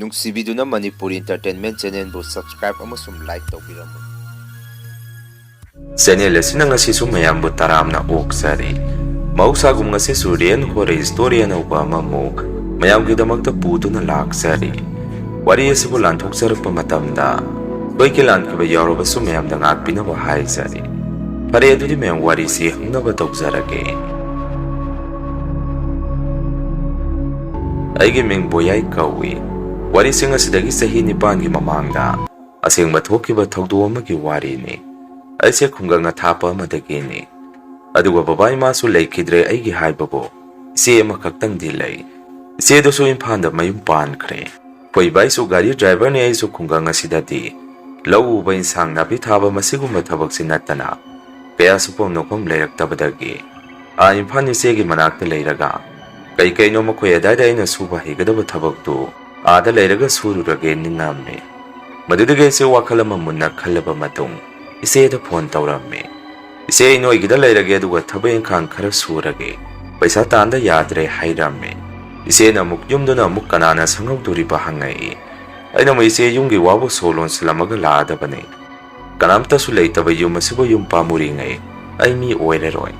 ꯅꯨꯡꯁꯤꯕꯤꯗꯨꯅ Manipuri entertainment ꯆꯦꯅꯦꯜꯕꯨ subscribe ꯑꯃꯁꯨꯡ like ꯇꯧꯕꯤꯔꯝꯃꯨ꯫ Channel ꯑꯁꯤꯅ ꯉꯁꯤꯁꯨ ꯃꯌꯥꯝꯕꯨ ꯇꯔꯥꯝꯅ ꯑꯣꯛꯆꯔꯤ꯫ ꯃꯍꯧꯁꯥꯒꯨꯝ ꯉꯁꯤꯁꯨ ꯔꯤꯌꯦꯟ ꯍꯣꯔꯔ ꯁ꯭ꯇꯣꯔꯤ ꯑꯅꯧꯕ ꯑꯃꯃꯨꯛ ꯃꯌꯥꯝꯒꯤꯗꯃꯛꯇ ꯄꯨꯗꯨꯅ ꯂꯥꯛꯆꯔꯤ꯫ ꯋꯥꯔꯤ ꯑꯁꯤꯕꯨ ꯂꯥꯟꯊꯣꯛꯆꯔꯛꯄ ꯃꯇꯝꯗ ꯁꯣꯏꯈꯤ ꯂꯥꯟꯈꯤꯕ ꯌꯥꯎꯔꯕꯁꯨ ꯃꯌꯥꯝꯗ ꯉꯥꯛꯄꯤꯅꯕ ꯍꯥꯏꯖꯔꯤ꯫ ꯐꯔꯦ ꯑꯗꯨꯗꯤ ꯃꯌꯥꯝ ꯋꯥꯔꯤꯁꯤ ꯍꯧꯅꯕ ꯇꯧꯖꯔꯒꯦ꯫ ꯑꯩꯒꯤ ꯃꯤꯡ ꯕꯣꯌꯥꯏ ꯀꯧꯏ꯫ ꯋꯥꯔꯤꯁꯤꯡ ꯑꯁꯤꯗꯒꯤ ꯆꯍꯤ 9ꯒꯤ ꯃꯃꯥꯡꯗ ꯑꯁꯦꯡꯕ ꯊꯣꯛꯈꯤꯕ ꯊꯧꯗꯣꯛ ꯑꯃꯒꯤ ꯋꯥꯔꯤꯅꯤ꯫ ꯑꯩꯁꯦ ꯈꯨꯡꯒꯪ ꯑꯊꯥꯞꯄ ꯑꯃꯗꯒꯤꯅꯤ꯫ ꯑꯗꯨꯒ ꯕꯕꯥ ꯏꯃꯥꯁꯨ ꯂꯩꯈꯤꯗ꯭ꯔꯦ ꯑꯩꯒꯤ ꯍꯥꯏꯕꯕꯨ ꯏꯆꯦ ꯑꯃꯈꯛꯇꯪꯗꯤ ꯂꯩ꯫ ꯏꯆꯦꯗꯨꯁꯨ ꯏꯝꯐꯥꯜꯗ ꯃꯌꯨꯝ ꯄꯥꯟꯈ꯭ꯔꯦ꯫ ꯑꯩꯈꯣꯏ ꯏꯕꯥꯏꯁꯨ ꯒꯥꯔꯤ ꯗ꯭ꯔꯥꯏꯚꯔꯅꯤ꯫ ꯑꯩꯁꯨ ꯈꯨꯡꯒꯪ ꯑꯁꯤꯗꯗꯤ ꯂꯧ ꯎꯕ ꯏꯟꯁꯥꯡ ꯅꯥꯄꯤ ꯊꯥꯕ ꯃꯁꯤꯒꯨꯝꯕ ꯊꯕꯛꯁꯤ ꯅꯠꯇꯅ ꯀꯌꯥ ꯁꯨꯐꯝ ꯅꯣꯐꯝ ꯂꯩꯔꯛꯇꯕꯗꯒꯤ ꯏꯝꯐꯥꯜ ꯏꯆꯦꯒꯤ ꯃꯅꯥꯛꯇ ꯂꯩꯔꯒ ꯀꯩꯅꯣ ꯃꯈꯣꯏ ꯑꯗꯥꯏꯗ ꯑꯩꯅ ꯁꯨꯕ ꯍꯩꯒꯗꯕ ꯊꯕꯛꯇꯨ ꯑꯥꯗ ꯂꯩꯔꯒ ꯁꯨꯔꯨꯔꯒꯦ ꯅꯤꯡꯉꯝꯃꯤ꯫ ꯃꯗꯨꯗꯒꯤ ꯑꯩꯁꯦ ꯋꯥꯈꯜ ꯑꯃ ꯃꯨꯟꯅ ꯈꯜꯂꯕ ꯃꯇꯨꯡ ꯏꯆꯦꯗ ꯐꯣꯟ ꯇꯧꯔꯝꯃꯤ꯫ ꯏꯆꯦ ꯑꯩ ꯅꯣꯏꯒꯤꯗ ꯂꯩꯔꯒꯦ ꯑꯗꯨꯒ ꯊꯕꯛ ꯏꯪꯈꯥꯡ ꯈꯔ ꯁꯨꯔꯒꯦ, ꯄꯩꯁꯥ ꯇꯥꯟꯗ ꯌꯥꯗ꯭ꯔꯦ ꯍꯥꯏꯔꯝꯃꯤ꯫ ꯏꯆꯦꯅ ꯑꯃꯨꯛ ꯌꯨꯝꯗꯨꯅ ꯑꯃꯨꯛ ꯀꯅꯥꯅ ꯁꯪꯍꯧꯗꯣꯔꯤꯕ ꯍꯪꯉꯛꯏ꯫ ꯑꯩꯅ ꯑꯃꯨꯛ ꯏꯆꯦ ꯌꯨꯝꯒꯤ ꯋꯥꯕꯨ ꯁꯣ ꯂꯣꯟꯁꯤꯜꯂꯝꯃꯒ ꯂꯥꯛꯑꯗꯕꯅꯤ꯫ ꯀꯅꯥꯝꯇꯁꯨ ꯂꯩꯇꯕ ꯌꯨꯝ ꯑꯁꯤꯕꯨ ꯌꯨꯝ ꯄꯥꯝꯃꯨꯔꯤꯉꯩ ꯑꯩ ꯃꯤ ꯑꯣꯏꯔꯔꯣꯏ꯫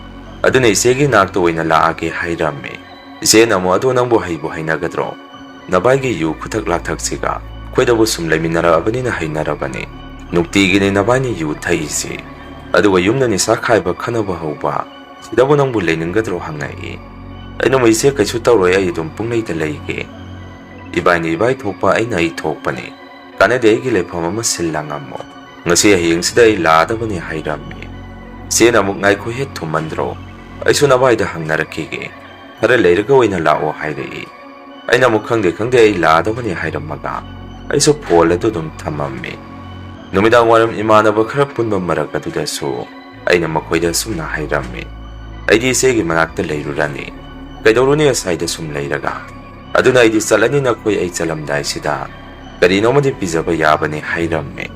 ꯑꯗꯨꯅ ꯏꯆꯦꯒꯤ ꯅꯥꯛꯇ ꯑꯣꯏꯅ ꯂꯥꯛꯑꯒꯦ ꯍꯥꯏꯔꯝꯃꯤ꯫ ꯏꯆꯦꯅ ꯑꯃꯨꯛ ꯑꯗꯣ ꯅꯪꯕꯨ ꯍꯩꯕꯨ ꯍꯩꯅꯒꯗ꯭ꯔꯣ? ꯅꯕꯥꯏꯒꯤ ꯌꯨ ꯈꯨꯊꯛ ꯂꯥꯛꯊꯛꯁꯤꯒ ꯑꯩꯈꯣꯏꯗꯕꯨ ꯁꯨꯝ ꯂꯩꯃꯤꯟꯅꯔꯛꯑꯕꯅꯤꯅ ꯍꯩꯅꯔꯕꯅꯤ꯫ ꯅꯨꯡꯇꯤꯒꯤꯅꯤ ꯅꯕꯥꯏꯅ ꯌꯨ ꯊꯛꯏꯁꯤ, ꯑꯗꯨꯒ ꯌꯨꯝꯗ ꯅꯤꯁꯥ ꯈꯥꯏꯕ ꯈꯟꯅꯕ ꯍꯧꯕ, ꯁꯤꯗꯕꯨ ꯅꯪꯕꯨ ꯂꯩꯅꯤꯡꯒꯗ꯭ꯔꯣ ꯍꯪꯉꯛꯏ꯫ ꯑꯩꯅ ꯑꯃꯨꯛ ꯏꯆꯦ ꯀꯩꯁꯨ ꯇꯧꯔꯣꯏ, ꯑꯩ ꯑꯗꯨꯝ ꯄꯨꯡꯂꯩꯗ ꯂꯩꯒꯦ꯫ ꯏꯕꯥꯏꯅ ꯏꯕꯥꯏ ꯊꯣꯛꯄ, ꯑꯩꯅ ꯑꯩ ꯊꯣꯛꯄꯅꯤ꯫ ꯀꯥꯟꯅꯗꯦ, ꯑꯩꯒꯤ ꯂꯩꯐꯝ ꯑꯃ ꯁꯤꯜꯂꯉꯝꯃꯣ꯫ ꯉꯁꯤ ꯍꯌꯦꯡꯁꯤꯗ ꯑꯩ ꯂꯥꯛꯑꯗꯕꯅꯤ ꯍꯥꯏꯔꯝꯃꯤ꯫ ꯏꯆꯦꯅ ꯑꯃꯨꯛ ꯉꯥꯏꯈꯣ ꯍꯦ ꯊꯨꯝꯃꯟꯗ꯭ꯔꯣ, ꯑꯩꯁꯨ ꯅꯕꯥꯏꯗ ꯍꯪꯅꯔꯛꯈꯤꯒꯦ, ꯈꯔ ꯂꯩꯔꯒ ꯑꯣꯏꯅ ꯂꯥꯛꯑꯣ ꯍꯥꯏꯔꯛꯏ꯫ ꯑꯩꯅ ꯑꯃꯨꯛ ꯈꯪꯗꯦ ꯑꯩ ꯂꯥꯛꯑꯗꯕꯅꯤ ꯍꯥꯏꯔꯝꯃꯒ ꯑꯩꯁꯨ ꯐꯣꯟ ꯑꯗꯨ ꯑꯗꯨꯝ ꯊꯝꯃꯝꯃꯤ꯫ ꯅꯨꯃꯤꯗꯥꯡ ꯋꯥꯏꯔꯝ ꯏꯃꯥꯟꯅꯕ ꯈꯔ ꯄꯨꯟꯕ ꯃꯔꯛ ꯑꯗꯨꯗꯁꯨ ꯑꯩꯅ ꯃꯈꯣꯏꯗ ꯑꯁꯨꯝꯅ ꯍꯥꯏꯔꯝꯃꯤ꯫ ꯑꯩꯗꯤ ꯏꯆꯦꯒꯤ ꯃꯅꯥꯛꯇ ꯂꯩꯔꯨꯔꯅꯤ, ꯀꯩꯗꯧꯔꯨꯅꯤ ꯑꯁꯥꯏꯗ ꯁꯨꯝ ꯂꯩꯔꯒ, ꯑꯗꯨꯅ ꯑꯩꯗꯤ ꯆꯠꯂꯅꯤ, ꯅꯈꯣꯏ ꯑꯩ ꯆꯠꯂꯝꯗꯥꯏꯁꯤꯗ ꯀꯔꯤꯅꯣꯃꯗꯤ ꯄꯤꯖꯕ ꯌꯥꯕꯅꯤ ꯍꯥꯏꯔꯝꯃꯤ꯫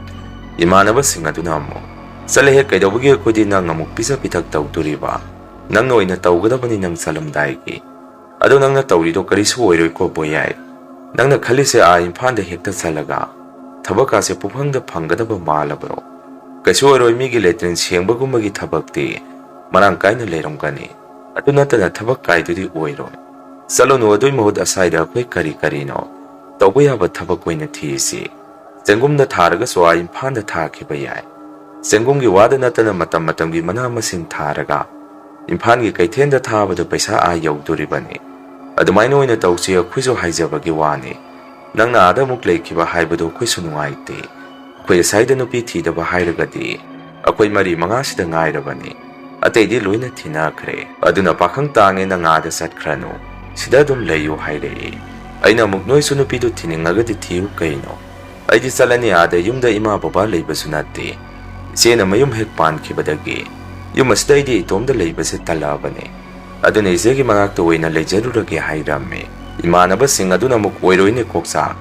ꯏꯃꯥꯟꯅꯕꯁꯤꯡ ꯑꯗꯨꯅ ꯑꯃꯨꯛ ꯆꯠꯂꯍꯦ, ꯀꯩꯗꯧꯕꯒꯤ ꯑꯩꯈꯣꯏꯗꯤ ꯅꯪ ꯑꯃꯨꯛ ꯄꯤꯖ ꯄꯤꯊꯛ ꯇꯧꯗꯣꯔꯤꯕ? ꯅꯪꯅ ꯑꯣꯏꯅ ꯇꯧꯒꯗꯕꯅꯤ ꯅꯪ ꯆꯠꯂꯝꯗꯥꯏꯒꯤ꯫ ꯑꯗꯣ ꯅꯪꯅ ꯇꯧꯔꯤꯗꯣ ꯀꯔꯤꯁꯨ ꯑꯣꯏꯔꯣꯏꯀꯣ ꯕꯣꯌꯥꯏ꯫ ꯅꯪꯅ ꯈꯜꯂꯤꯁꯦ ꯏꯝꯐꯥꯜꯗ ꯍꯦꯛꯇ ꯆꯠꯂꯒ ꯊꯕꯛꯀꯥꯁꯦ ꯄꯨꯡꯐꯪꯗ ꯐꯪꯒꯗꯕ ꯃꯥꯜꯂꯕ꯭ꯔꯣ? ꯀꯩꯁꯨ ꯑꯣꯏꯔꯣꯏ, ꯃꯤꯒꯤ ꯂꯦꯇ꯭ꯔꯤꯟ ꯁꯦꯡꯕꯒꯨꯝꯕꯒꯤ ꯊꯕꯛꯇꯤ ꯃꯔꯥꯡ ꯀꯥꯏꯅ ꯂꯩꯔꯝꯒꯅꯤ, ꯑꯗꯨ ꯅꯠꯇꯅ ꯊꯕꯛ ꯀꯥꯏꯗꯨꯗꯤ ꯑꯣꯏꯔꯣꯏ꯫ ꯆꯠꯂꯨꯅꯨ, ꯑꯗꯨꯏ ꯃꯍꯨꯠ ꯑꯁꯥꯏꯗ ꯑꯩꯈꯣꯏ ꯀꯔꯤꯅꯣ ꯇꯧꯕ ꯌꯥꯕ ꯊꯕꯛ ꯑꯣꯏꯅ ꯊꯤꯁꯤ꯫ ꯆꯦꯡꯒꯨꯝꯗ ꯊꯥꯔꯒꯁꯨ ꯏꯝꯐꯥꯜꯗ ꯊꯥꯈꯤꯕ ꯌꯥꯏ꯫ ꯆꯦꯡꯒꯨꯝꯒꯤ ꯋꯥꯗ ꯅꯠꯇꯅ ꯃꯇꯝ ꯃꯇꯝꯒꯤ ꯃꯅꯥ ꯃꯁꯤꯡ ꯊꯥꯔꯒ ꯏꯝꯐꯥꯜꯒꯤ ꯀꯩꯊꯦꯜꯗ ꯊꯥꯕꯗ ꯄꯩꯁꯥ ꯌꯧꯗꯣꯔꯤꯕꯅꯤ꯫ ꯑꯗꯨꯃꯥꯏꯅ ꯑꯣꯏꯅ ꯇꯧꯁꯤ, ꯑꯩꯈꯣꯏꯁꯨ ꯍꯥꯏꯖꯕꯒꯤ ꯋꯥꯅꯤ꯫ ꯅꯪꯅ ꯑꯥꯗ ꯑꯃꯨꯛ ꯂꯩꯈꯤꯕ ꯍꯥꯏꯕꯗꯨ ꯑꯩꯈꯣꯏꯁꯨ ꯅꯨꯡꯉꯥꯏꯇꯦ꯫ ꯑꯩꯈꯣꯏ ꯑꯁꯥꯏꯗ ꯅꯨꯄꯤ ꯊꯤꯗꯕ ꯍꯥꯏꯔꯒꯗꯤ ꯑꯩꯈꯣꯏ 4-5ꯁꯤꯗ ꯉꯥꯏꯔꯕꯅꯤ, ꯑꯇꯩꯗꯤ ꯂꯣꯏꯅ ꯊꯤꯅꯈ꯭ꯔꯦ꯫ ꯑꯗꯨꯅ ꯄꯥꯈꯪ ꯇꯥꯡꯉꯦ, ꯅꯪ ꯑꯥꯗ ꯆꯠꯈ꯭ꯔꯅꯨ, ꯁꯤꯗ ꯑꯗꯨꯝ ꯂꯩꯌꯨ ꯍꯥꯏꯔꯛꯏ꯫ ꯑꯩꯅ ꯑꯃꯨꯛ ꯅꯣꯏꯁꯨ ꯅꯨꯄꯤꯗꯨ ꯊꯤꯅꯤꯡꯉꯒꯗꯤ ꯊꯤꯌꯨ ꯀꯩꯅꯣ, ꯑꯩꯗꯤ ꯆꯠꯂꯅꯤ ꯑꯥꯗ, ꯌꯨꯝꯗ ꯏꯃꯥ ꯕꯕꯥ ꯂꯩꯕꯁꯨ ꯅꯠꯇꯦ꯫ ꯏꯆꯦꯅ ꯃꯌꯨꯝ ꯍꯦꯛ ꯄꯥꯟꯈꯤꯕꯗꯒꯤ ꯌꯨꯝ ꯑꯁꯤꯗ ꯑꯩꯗꯤ ꯏꯇꯣꯝꯗ ꯂꯩꯕꯁꯦ ꯇꯜꯂꯛꯑꯕꯅꯤ꯫ ꯑꯗꯨꯅ ꯏꯆꯦꯒꯤ ꯃꯅꯥꯛꯇ ꯑꯣꯏꯅ ꯂꯩꯖꯔꯨꯔꯒꯦ ꯍꯥꯏꯔꯝꯃꯤ꯫ ꯏꯃꯥꯟꯅꯕꯁꯤꯡ ꯑꯗꯨꯅ ꯑꯃꯨꯛ ꯑꯣꯏꯔꯣꯏꯅꯦ ꯀꯣꯛꯆꯥꯛ,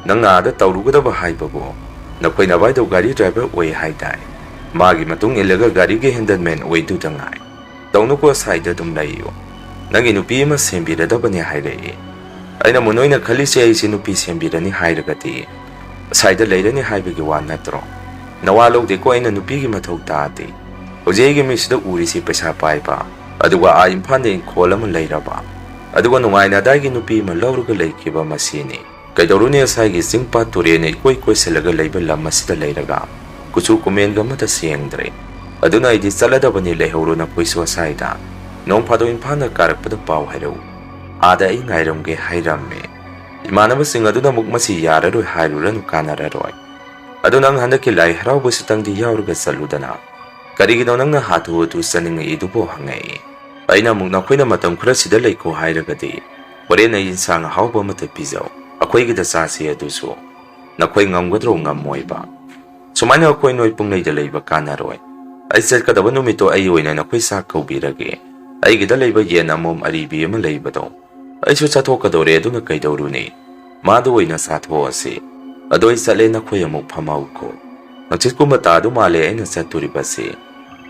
ꯅꯪꯅ ꯑꯥꯗ ꯇꯧꯔꯨꯒꯗꯕ ꯍꯥꯏꯕꯕꯨ ꯅꯈꯣꯏ ꯅꯕꯥꯏꯗꯣ ꯒꯥꯔꯤ ꯗ꯭ꯔꯥꯏꯚꯔ ꯑꯣꯏ ꯍꯥꯏꯗꯥꯏ, ꯃꯥꯒꯤ ꯃꯇꯨꯡ ꯏꯜꯂꯒ ꯒꯥꯔꯤꯒꯤ ꯍꯦꯟꯗꯜꯃꯦꯟ ꯑꯣꯏꯗꯨꯗ ꯉꯥꯏ꯫ ꯇꯧꯅꯨꯀꯣ, ꯑꯁꯥꯏꯗ ꯑꯗꯨꯝ ꯂꯩꯌꯨ, ꯅꯪꯒꯤ ꯅꯨꯄꯤ ꯑꯃ ꯁꯦꯝꯕꯤꯔꯗꯕꯅꯤ ꯍꯥꯏꯔꯛꯏ꯫ ꯑꯩꯅ ꯑꯃꯨꯛ ꯅꯣꯏꯅ ꯈꯜꯂꯤꯁꯦ ꯑꯩꯁꯤ ꯅꯨꯄꯤ ꯁꯦꯝꯕꯤꯔꯅꯤ ꯍꯥꯏꯔꯒꯗꯤ ꯑꯁꯥꯏꯗ ꯂꯩꯔꯅꯤ ꯍꯥꯏꯕꯒꯤ ꯋꯥ ꯅꯠꯇ꯭ꯔꯣ? ꯅꯋꯥ ꯂꯧꯗꯦꯀꯣ, ꯑꯩꯅ ꯅꯨꯄꯤꯒꯤ ꯃꯊꯧ ꯇꯥꯗꯦ꯫ ꯍꯧꯖꯤꯛ ꯑꯩꯒꯤ ꯃꯤꯠꯁꯤꯗ ꯎꯔꯤꯁꯤ ꯄꯩꯁా ꯄꯥꯏꯕ, ꯑꯗꯨꯒ ꯏꯝꯐꯥꯜꯗ ꯏꯪꯈꯣꯜ ꯑꯃ ꯂꯩꯔꯕ, ꯑꯗꯨꯒ ꯅꯨꯡꯉꯥꯏꯅ ꯑꯗꯥꯏꯒꯤ ꯅꯨꯄꯤ ꯑꯃ ꯂꯧꯔꯒ ꯂꯩꯈꯤꯕ ꯃꯁꯤꯅꯤ꯫ ꯀꯩꯗꯧꯔꯨꯅꯤ ꯑꯁꯥꯏꯒꯤ ꯆꯤꯡꯄꯥꯠ ꯇꯨꯔꯦꯟꯅ ꯏꯀꯣꯏ ꯀꯣꯏꯁꯤꯜꯂꯒ ꯂꯩꯕ ꯂꯝ ꯑꯁꯤꯗ ꯂꯩꯔꯒ ꯀꯨꯆꯨ ꯀꯨꯃꯦꯟꯒ ꯑꯃꯠꯇ ꯁꯦꯡꯗ꯭ꯔꯦ꯫ ꯑꯗꯨꯅ ꯑꯩꯗꯤ ꯆꯠꯂꯗꯕꯅꯤ, ꯂꯩꯍꯧꯔꯣ ꯅꯈꯣꯏꯁꯨ ꯑꯁꯥꯏꯗ꯫ ꯅꯣꯡ ꯐꯥꯗꯣꯛ ꯏꯝꯐꯥꯜꯗ ꯀꯥꯔꯛꯄꯗ ꯄꯥꯎ ꯍꯥꯏꯔꯛꯎ, ꯑꯥꯗ ꯑꯩ ꯉꯥꯏꯔꯝꯒꯦ ꯍꯥꯏꯔꯝꯃꯤ꯫ ꯏꯃꯥꯟꯅꯕꯁꯤꯡ ꯑꯗꯨꯅ ꯑꯃꯨꯛ ꯃꯁꯤ ꯌꯥꯔꯔꯣꯏ, ꯍꯥꯏꯔꯨꯔꯅꯨ, ꯀꯥꯟꯅꯔꯔꯣꯏ꯫ ꯑꯗꯨ ꯅꯪ ꯍꯟꯗꯛꯀꯤ ꯂꯥꯏ ꯍꯔꯥꯎꯕꯁꯤꯇꯪꯗꯤ ꯌꯥꯎꯔꯒ ꯆꯠꯂꯨꯗꯅ, ꯀꯔꯤꯒꯤꯅꯣ ꯅꯪꯅ ꯍꯥꯊꯨ ꯍꯥꯊꯨ ꯆꯠꯅꯤꯡꯉꯛꯏꯗꯨꯕꯨ ꯍꯪꯉꯛꯏ꯫ ꯑꯩꯅ ꯑꯃꯨꯛ ꯅꯈꯣꯏꯅ ꯃꯇꯝ ꯈꯔ ꯁꯤꯗ ꯂꯩꯈꯣ ꯍꯥꯏꯔꯒꯗꯤ ꯍꯣꯔꯦꯟ ꯑꯩ ꯏꯟꯁꯥꯡ ꯑꯍꯥꯎꯕ ꯑꯃꯇ ꯄꯤꯖꯧ, ꯑꯩꯈꯣꯏꯒꯤꯗ ꯆꯥꯁꯤ, ꯑꯗꯨꯁꯨ ꯅꯈꯣꯏ ꯉꯝꯒꯗ꯭ꯔꯣ? ꯉꯝꯃꯣꯏꯕ? ꯁꯨꯃꯥꯏꯅ ꯑꯩꯈꯣꯏ ꯅꯣꯏ ꯄꯨꯡꯂꯩꯗ ꯂꯩꯕ ꯀꯥꯟꯅꯔꯣꯏ꯫ ꯑꯩ ꯆꯠꯀꯗꯕ ꯅꯨꯃꯤꯠꯇꯣ ꯑꯩ ꯑꯣꯏꯅ ꯅꯈꯣꯏ ꯆꯥꯛ ꯀꯧꯕꯤꯔꯒꯦ꯫ ꯑꯩꯒꯤꯗ ꯂꯩꯕ ꯌꯦꯟ ꯑꯃꯣꯝ ꯑꯔꯤꯕꯤ ꯑꯃ ꯂꯩꯕꯗꯣ ꯑꯩꯁꯨ ꯆꯠꯊꯣꯛꯀꯗꯧꯔꯦ, ꯑꯗꯨꯅ ꯀꯩꯗꯧꯔꯨꯅꯤ, ꯃꯥꯗ ꯑꯣꯏꯅ ꯆꯥꯊꯣꯛꯑꯁꯤ꯫ ꯑꯗꯣ ꯑꯩ ꯆꯠꯂꯦ, ꯅꯈꯣꯏ ꯑꯃꯨꯛ ꯐꯝꯍꯧꯈꯣ꯫ ꯍꯪꯆꯤꯠꯀꯨꯝꯕ ꯇꯥꯗꯨ ꯃꯥꯜꯂꯦ ꯑꯩꯅ ꯆꯠꯇꯣꯔꯤꯕꯁꯤ꯫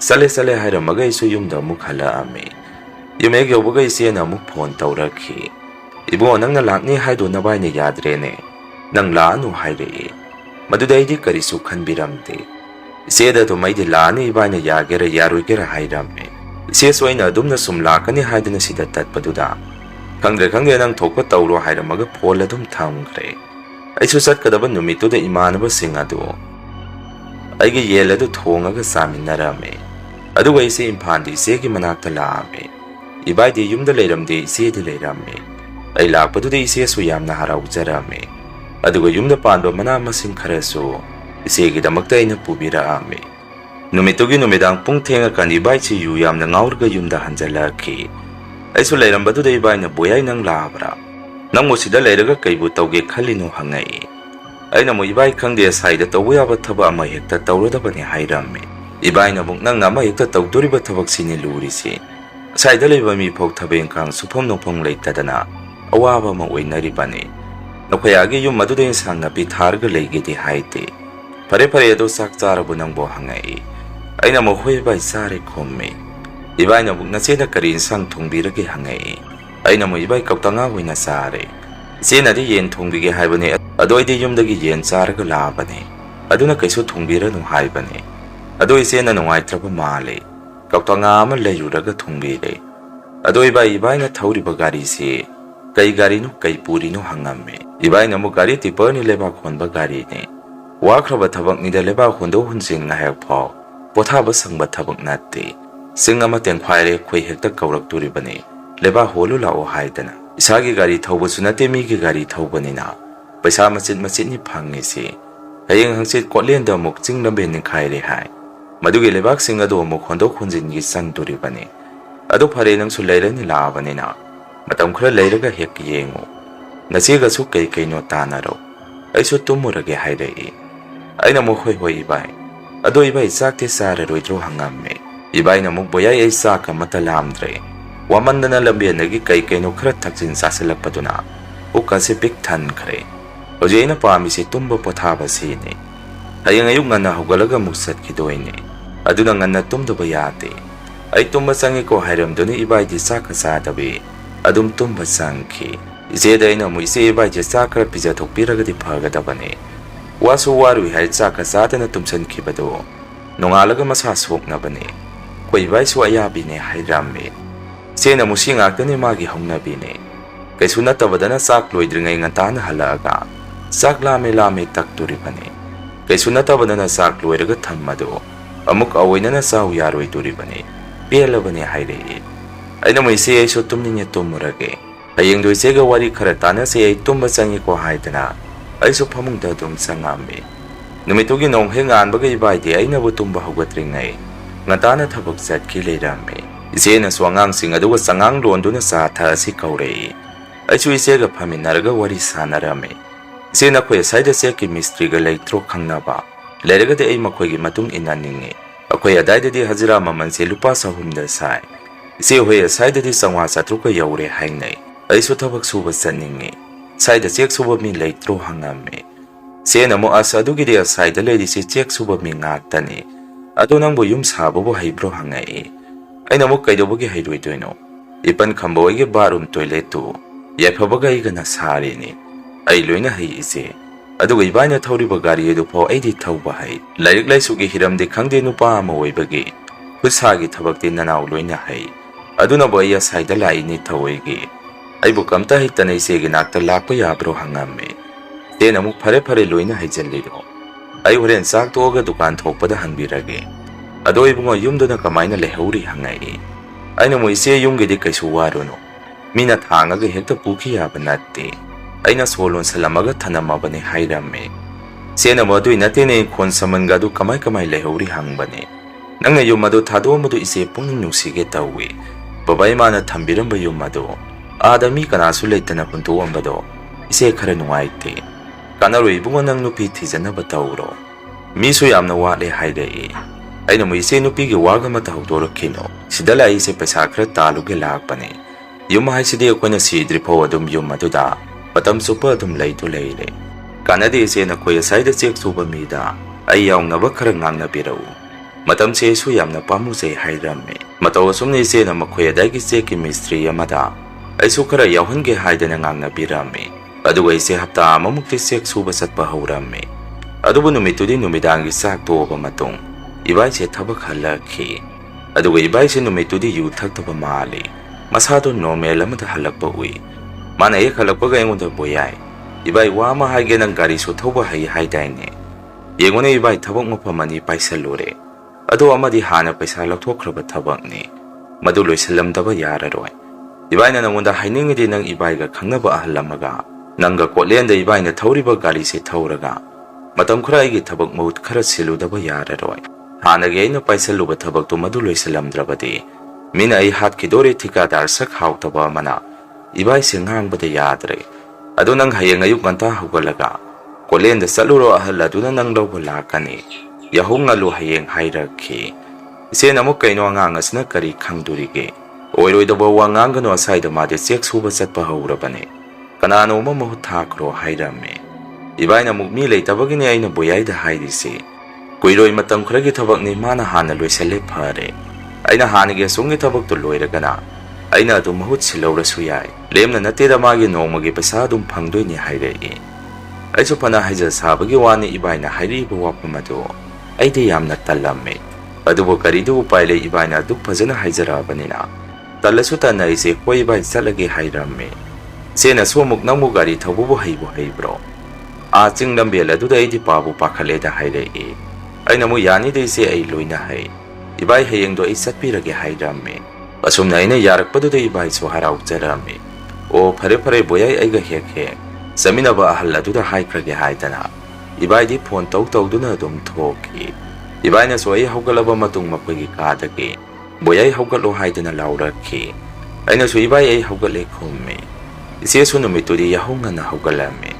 ꯆꯠꯂꯦ ꯍꯥꯏꯔꯝꯃꯒ ꯑꯩꯁꯨ ꯌꯨꯝꯗ ꯑꯃꯨꯛ ꯍꯜꯂꯛꯑꯝꯃꯤ꯫ ꯌꯨꯝ ꯍꯦꯛ ꯌꯧꯕꯒ ꯏꯆꯦꯅ ꯑꯃꯨꯛ ꯐꯣꯟ ꯇꯧꯔꯛꯈꯤ꯫ ꯏꯕꯨꯡꯉꯣ, ꯅꯪꯅ ꯂꯥꯛꯅꯤ ꯍꯥꯏꯗꯣ ꯅꯕꯥꯏꯅ ꯌꯥꯗ꯭ꯔꯦꯅꯦ, nang laanu hairei madudai karisu khanbiramde iseda to maidi laani ibaina yagera yaruigera hairamme ise soina adumna sumlakani haidana sida tatpaduda khangre nang thokpa tawro hairamaga phol adum thamgre aisu satkadaba numituda imanaba singadu aige yeladu thongaga saminarame aduga ise imphandi isegi manakta laame ibaidi yumda leiramde isedi leirame ai lakpaduda ise su yamna haraujarame aduga yumda panba mana masing kharasu isegi damakta aina pubiraame numitugi numidang pung thenga kan ibai chi yu yamna ngaurga yumda hanjalaki aisu leirambaduda ibaina boyai nang labra nang musida leiraga kaibu tawge khalinu hangai aina mo ibai khangde saida tawya ba thaba ma hekta tawrodabani hairame ibaina muk nang ama hekta tawdoriba thabak sini lurisi saida leiba mi phok thabeng kang suphom nopong leitadana awaba ma oinaribani nokhayagi yum madude sangna pi tharga leigedi haite pare ado sak charabu nangbo hangai aina mo hoi bai sare khomme ibaina muk na chena karin sang thongbirage hangai aina mo ibai kautanga hoina sare sena di yen thongbige haibani adoidi yumdagi yen charaga labani aduna kaisu thongbira nu haibani adoi sena nungai traba male kautanga ama leyuraga thongbire adoi bai na thauriba gari se kai gari nu kai puri nu hangamme ibaina mo gari tipani leba khonba gari ne wakraba thabak ni da leba khondo hunsing na hek pho pothaba sangba thabak natte singama tengkhwaire khoi hekta kaurak turibani leba holu lao haidana isagi gari thauba sunate mi gi gari thaubani na paisa macit ni phangi se hayeng hangsit kotlen da muk chinglambe ni khaire hai madugi lebak singa do muk khondo khunjin gi sang turibani adu phare nang su leirani labani na matam khra leiraga hek yengo nasiga su kai kai no tanaro aisu tumurage hairei aina mo hoi bai ado ibai sakte sare roitro hangamme ibai na muk boyai ai saka matalamdre wamandana lambe nagi kai kai no khra thakjin saselakpaduna ukase pik than khre ojeina pami se tumba pothaba sine hayang ayuk ngana hogalaga muksat kidoine aduna ngana tumdaba yate ai tumba sangi ko hairam doni ibai di saka sadabe adum tumba sangki iseda ina mu ise ibai je sakra pija thokpiraga di phagadabane wasu waru hai saka sadana tumsan khibado nongalaga masa soknabane koi bai su ayabine hairame sena musinga tani magi hongnabine kaisuna tabadana sak loidringai ngantana halaga sak lame tak turibane kaisuna tabadana sak loiraga thammado amuk awainana sau yaroi turibane pelabane haire aina moise ai so tumninge tumurage hayeng doisega wari khara tana se ai tumba changi ko haidana ai so phamungda dum sangame numitugi nong hengan bagai bai de aina bu tumba hogatringai ngantana thabak chat ki leirame isena swangang sing aduga sangang londuna sa tha si kaurei aichu isega phaminaraga wari sanarame isena khoi saida se ki mistri ga leitro khangnaba lerega de ai makhoi gi matung inaninge akhoi adaida di hajira maman se lupa sahumda sai ise hoi saida di sangwa satru ka yaure hainai aisu thabak suba saninge saida chek suba mi leitro hangame sena mo asadu gi de saida le di se chek suba mi ngaktani adu nang bo yum sabu bo haibro hangai aina mo kaidobugi hairoi doino ipan khamboige barum toilet tu yaifabaga igana sare ni ai loina hai ise aduga ibaina thauri bagari edu pho aidi thauba hai lairik laisu gi hiram de khangde nupa ma oibagi khusagi thabakti nanaw loina hai aduna boya saida lai ni thaoigi aibu kamta hi tanai se gi nakta lakpa yabro hangamme tena mu phare loina hai jallido ai horen sak toga dukan thokpada hanbirage adoi bunga yumduna kamaina lehauri hangai aina moise yumge de kaisu warono mina thanga ge hekta pukhi abanatte aina solon salamaga thanamabane hairame sena modui nate ne khon samanga du kamai lehauri hangbane nangna yumadu thado madu ise pungning nusige tawi babai mana thambiramba yumadu adami kana su leitana puntu ambado ise khara nuaite kanaroi bunga nang nupi thijana batawro misu yamna wale haidai aina mo ise nupi ge waga mata hokdoro kino sidala ise paisa khra talu ge lakpane yum hai sidi akona sidri pho adum yum aduda patam supa adum leitu leile kanade ise na khoya saida chek suba mida ai yaungna ba khara ngangna birau matam se su yamna pamu se hairame mataw sumne ise na makhoya dai gi se ki mistri yamada ai su khara yauhan ge haidana ngangna birame ꯑꯗꯨꯒ ꯑꯩꯁꯦ ꯍꯞꯇꯥ ꯑꯃꯃꯨꯛꯇꯤ check ꯁꯨꯕ ꯆꯠꯄ ꯍꯧꯔꯝꯃꯤ꯫ ꯑꯗꯨꯕꯨ ꯅꯨꯃꯤꯠꯇꯨꯗꯤ ꯅꯨꯃꯤꯗꯥꯡꯒꯤ ꯆꯥꯛ ꯇꯣꯛꯑꯕ ꯃꯇꯨꯡ ꯏꯕꯥꯏꯁꯦ ꯊꯕꯛ ꯍꯜꯂꯛꯈꯤ꯫ ꯑꯗꯨꯒ ꯏꯕꯥꯏꯁꯦ ꯅꯨꯃꯤꯠꯇꯨꯗꯤ ꯌꯨ ꯊꯛꯇꯕ ꯃꯥꯜꯂꯤ꯫ ꯃꯁꯥꯗꯣ ꯅꯣꯔꯃꯦꯜ ꯑꯃꯗ ꯍꯜꯂꯛꯄ ꯎꯏ꯫ ꯃꯥꯅ ꯍꯦꯛ ꯍꯜꯂꯛꯄꯒ ꯑꯩꯉꯣꯟꯗ ꯕꯣꯌꯥꯏ, "ꯏꯕꯥꯏ ꯋꯥ ꯑꯃ ꯍꯥꯏꯒꯦ, ꯅꯪ ꯒꯥꯔꯤꯁꯨ ꯊꯧꯕ ꯍꯩ ꯍꯥꯏꯗꯥꯏꯅꯦ? ꯌꯦꯡꯉꯨꯅꯦ ꯏꯕꯥꯏ, ꯊꯕꯛ ꯃꯐꯝ ꯑꯅꯤ ꯄꯥꯏꯁꯜꯂꯨꯔꯦ꯫ ꯑꯗꯣ ꯑꯃꯗꯤ ꯍꯥꯟꯅ ꯄꯩꯁా ꯂꯧꯊꯣꯛꯈ꯭ꯔꯕ ꯊꯕꯛꯅꯤ꯫ ꯃꯗꯨ ꯂꯣꯏꯁꯤꯜꯂꯝꯗꯕ ꯌꯥꯔꯔꯣꯏ꯫ ꯏꯕꯥꯏꯅ ꯅꯪꯉꯣꯟꯗ ꯍꯥꯏꯅꯤꯡꯉꯤꯗꯤ ꯅꯪ ꯏꯕꯥꯏꯒ ꯈꯪꯅꯕ ꯑꯍꯜ ꯑꯃꯒ ꯅꯪꯒ ꯀꯣꯠꯂꯦꯟꯗ ꯏꯕꯥꯏꯅ ꯊꯧꯔꯤꯕ ꯒꯥꯔꯤꯁꯦ ꯊꯧꯔꯒ ꯃꯇꯝ ꯈꯔ ꯑꯩꯒꯤ ꯊꯕꯛ ꯃꯍꯨꯠ ꯈꯔ ꯁꯤꯜꯂꯨꯗꯕ ꯌꯥꯔꯔꯣꯏ꯫ ꯍꯥꯟꯅꯒꯤ ꯑꯩꯅ ꯄꯥꯏꯁꯜꯂꯨꯕ ꯊꯕꯛꯇꯨ ꯃꯗꯨ ꯂꯣꯏꯁꯤꯜꯂꯝꯗ꯭ꯔꯕꯗꯤ ꯃꯤꯅ ꯑꯩ ꯍꯥꯠꯈꯤꯗꯣꯔꯦ ꯊꯤꯀꯥꯗꯥꯔ ꯁꯛ ꯍꯥꯎꯇꯕ ꯑꯃꯅ ꯏꯕꯥꯏꯁꯦ ꯉꯥꯡꯕꯗ ꯌꯥꯗ꯭ꯔꯦ꯫ ꯑꯗꯣ ꯅꯪ ꯍꯌꯦꯡ ꯑꯌꯨꯛ ꯉꯟꯇꯥ ꯍꯧꯒꯠꯂꯒ ꯀꯣꯠꯂꯦꯟꯗ ꯆꯠꯂꯨꯔꯣ, ꯑꯍꯜ ꯑꯗꯨꯅ ꯅꯪ ꯂꯧꯕ ꯂꯥꯛꯀꯅꯤ꯫ ꯌꯥꯍꯧ ꯉꯜꯂꯨ ꯍꯌꯦꯡ" ꯍꯥꯏꯔꯛꯈꯤ꯫ ꯏꯆꯦꯅ ꯑꯃꯨꯛ "ꯀꯩꯅꯣ ꯑꯉꯥꯡ ꯑꯁꯤꯅ ꯀꯔꯤ ꯈꯪꯗꯣꯔꯤꯒꯦ? ꯑꯣꯏꯔꯣꯏꯗꯕ ꯋꯥ ꯉꯥꯡꯒꯅꯨ, ꯑꯁꯥꯏꯗ ꯃꯥꯗꯤ ꯆꯦꯛ ꯁꯨꯕ ꯆꯠꯄ ꯍꯧꯔꯕꯅꯤ꯫ ꯀꯅꯥꯅꯣꯝꯃ ꯃꯍꯨꯠ ꯊꯥꯈ꯭ꯔꯣ" ꯍꯥꯏꯔꯝꯃꯤ꯫ ꯏꯕꯥꯏꯅ ꯑꯃꯨꯛ "ꯃꯤ ꯂꯩꯇꯕꯒꯤꯅꯤ ꯑꯩꯅ ꯕꯣꯌꯥꯏꯗ ꯍꯥꯏꯔꯤꯁꯤ꯫ ꯀꯨꯏꯔꯣꯏ, ꯃꯇꯝ ꯈꯔꯒꯤ ꯊꯕꯛꯅꯤ, ꯃꯥꯅ ꯍꯥꯟꯅ ꯂꯣꯏꯁꯜꯂꯦ ꯐꯔꯦ꯫ ꯑꯩꯅ ꯍꯥꯟꯅꯒꯤ ꯑꯁꯣꯝꯒꯤ ꯊꯕꯛꯇꯨ ꯂꯣꯏꯔꯒꯅ ꯑꯩꯅ ꯑꯗꯨꯝ ꯃꯍꯨꯠ ꯁꯤꯜꯍꯧꯔꯁꯨ ꯌꯥꯏ꯫ ꯂꯦꯝꯅ ꯅꯠꯇꯦꯗ, ꯃꯥꯒꯤ ꯅꯣꯡꯃꯒꯤ ꯄꯩꯁꯥ ꯑꯗꯨꯝ ꯐꯪꯗꯣꯏꯅꯤ" ꯍꯥꯏꯔꯛꯏ꯫ ꯑꯩꯁꯨ ꯐꯅ ꯍꯩꯖ ꯁꯥꯕꯒꯤ ꯋꯥꯅꯤ ꯏꯕꯥꯏꯅ ꯍꯥꯏꯔꯛꯏꯕ ꯋꯥꯐꯝ ꯑꯗꯨ ꯑꯩꯗꯤ ꯌꯥꯝꯅ ꯇꯜꯂꯝꯃꯤ꯫ ꯑꯗꯨꯕꯨ ꯀꯔꯤꯗꯨ ꯎꯄꯥꯏ ꯂꯩ, ꯏꯕꯥꯏꯅ ꯑꯗꯨꯛ ꯐꯖꯅ ꯍꯥꯏꯖꯔꯛꯑꯕꯅꯤꯅ ꯇꯜꯂꯁꯨ ꯇꯟꯅ ꯑꯩꯁꯦ "ꯍꯣꯏ ꯏꯕꯥꯏ ꯆꯠꯂꯒꯦ" ꯍꯥꯏꯔꯝꯃꯤ꯫ "ꯏꯆꯦꯅꯁꯨ ꯑꯃꯨꯛ ꯅꯪꯕꯨ ꯒꯥꯔꯤ ꯊꯧꯕꯕꯨ ꯍꯩꯕ꯭ꯔꯣ? ꯆꯤꯡ ꯂꯝꯕꯦꯜ ꯑꯗꯨꯗ ꯑꯩꯗꯤ ꯄꯥꯕꯨ ꯄꯥꯈꯠꯂꯦꯗ" ꯍꯥꯏꯔꯛꯏ꯫ ꯑꯩꯅ ꯑꯃꯨꯛ "ꯌꯥꯅꯤꯗ ꯏꯆꯦ, ꯑꯩ ꯂꯣꯏꯅ ꯍꯩ꯫ ꯏꯕꯥꯏ ꯍꯌꯦꯡꯗꯣ ꯑꯩ ꯆꯠꯄꯤꯔꯒꯦ" ꯍꯥꯏꯔꯝꯃꯤ꯫ ꯑꯁꯨꯝꯅ ꯑꯩꯅ ꯌꯥꯔꯛꯄꯗꯨꯗ ꯏꯕꯥꯏꯁꯨ ꯍꯔꯥꯎꯖꯔꯝꯃꯤ꯫ "ꯑꯣ ꯐꯔꯦ ꯐꯔꯦ ꯕꯣꯌꯥꯏ, ꯑꯩꯒ ꯍꯦꯛ ꯆꯠꯃꯤꯟꯅꯕ ꯑꯍꯜ ꯑꯗꯨꯗ ꯍꯥꯏꯈ꯭ꯔꯒꯦ" ꯍꯥꯏꯗꯅ ꯏꯕꯥꯏꯗꯤ ꯐꯣꯟ ꯇꯧꯗꯨꯅ ꯑꯗꯨꯝ ꯊꯣꯛꯈꯤ꯫ ꯏꯕꯥꯏꯅꯁꯨ ꯑꯩ ꯍꯧꯒꯠꯂꯕ ꯃꯇꯨꯡ ꯃꯈꯣꯏꯒꯤ ꯀꯥꯗꯒꯤ "ꯕꯣꯌꯥꯏ ꯍꯧꯒꯠꯂꯣ" ꯍꯥꯏꯗꯅ ꯂꯥꯎꯔꯛꯈꯤ꯫ ꯑꯩꯅꯁꯨ "ꯏꯕꯥꯏ ꯑꯩ ꯍꯧꯒꯠꯂꯦ" ꯈꯨꯝꯃꯤ꯫ ꯏꯆꯦꯁꯨ ꯅꯨꯃꯤꯠꯇꯨꯗꯤ ꯌꯥꯍꯧ ꯉꯟꯅ ꯍꯧꯒꯠꯂꯝꯃꯤ꯫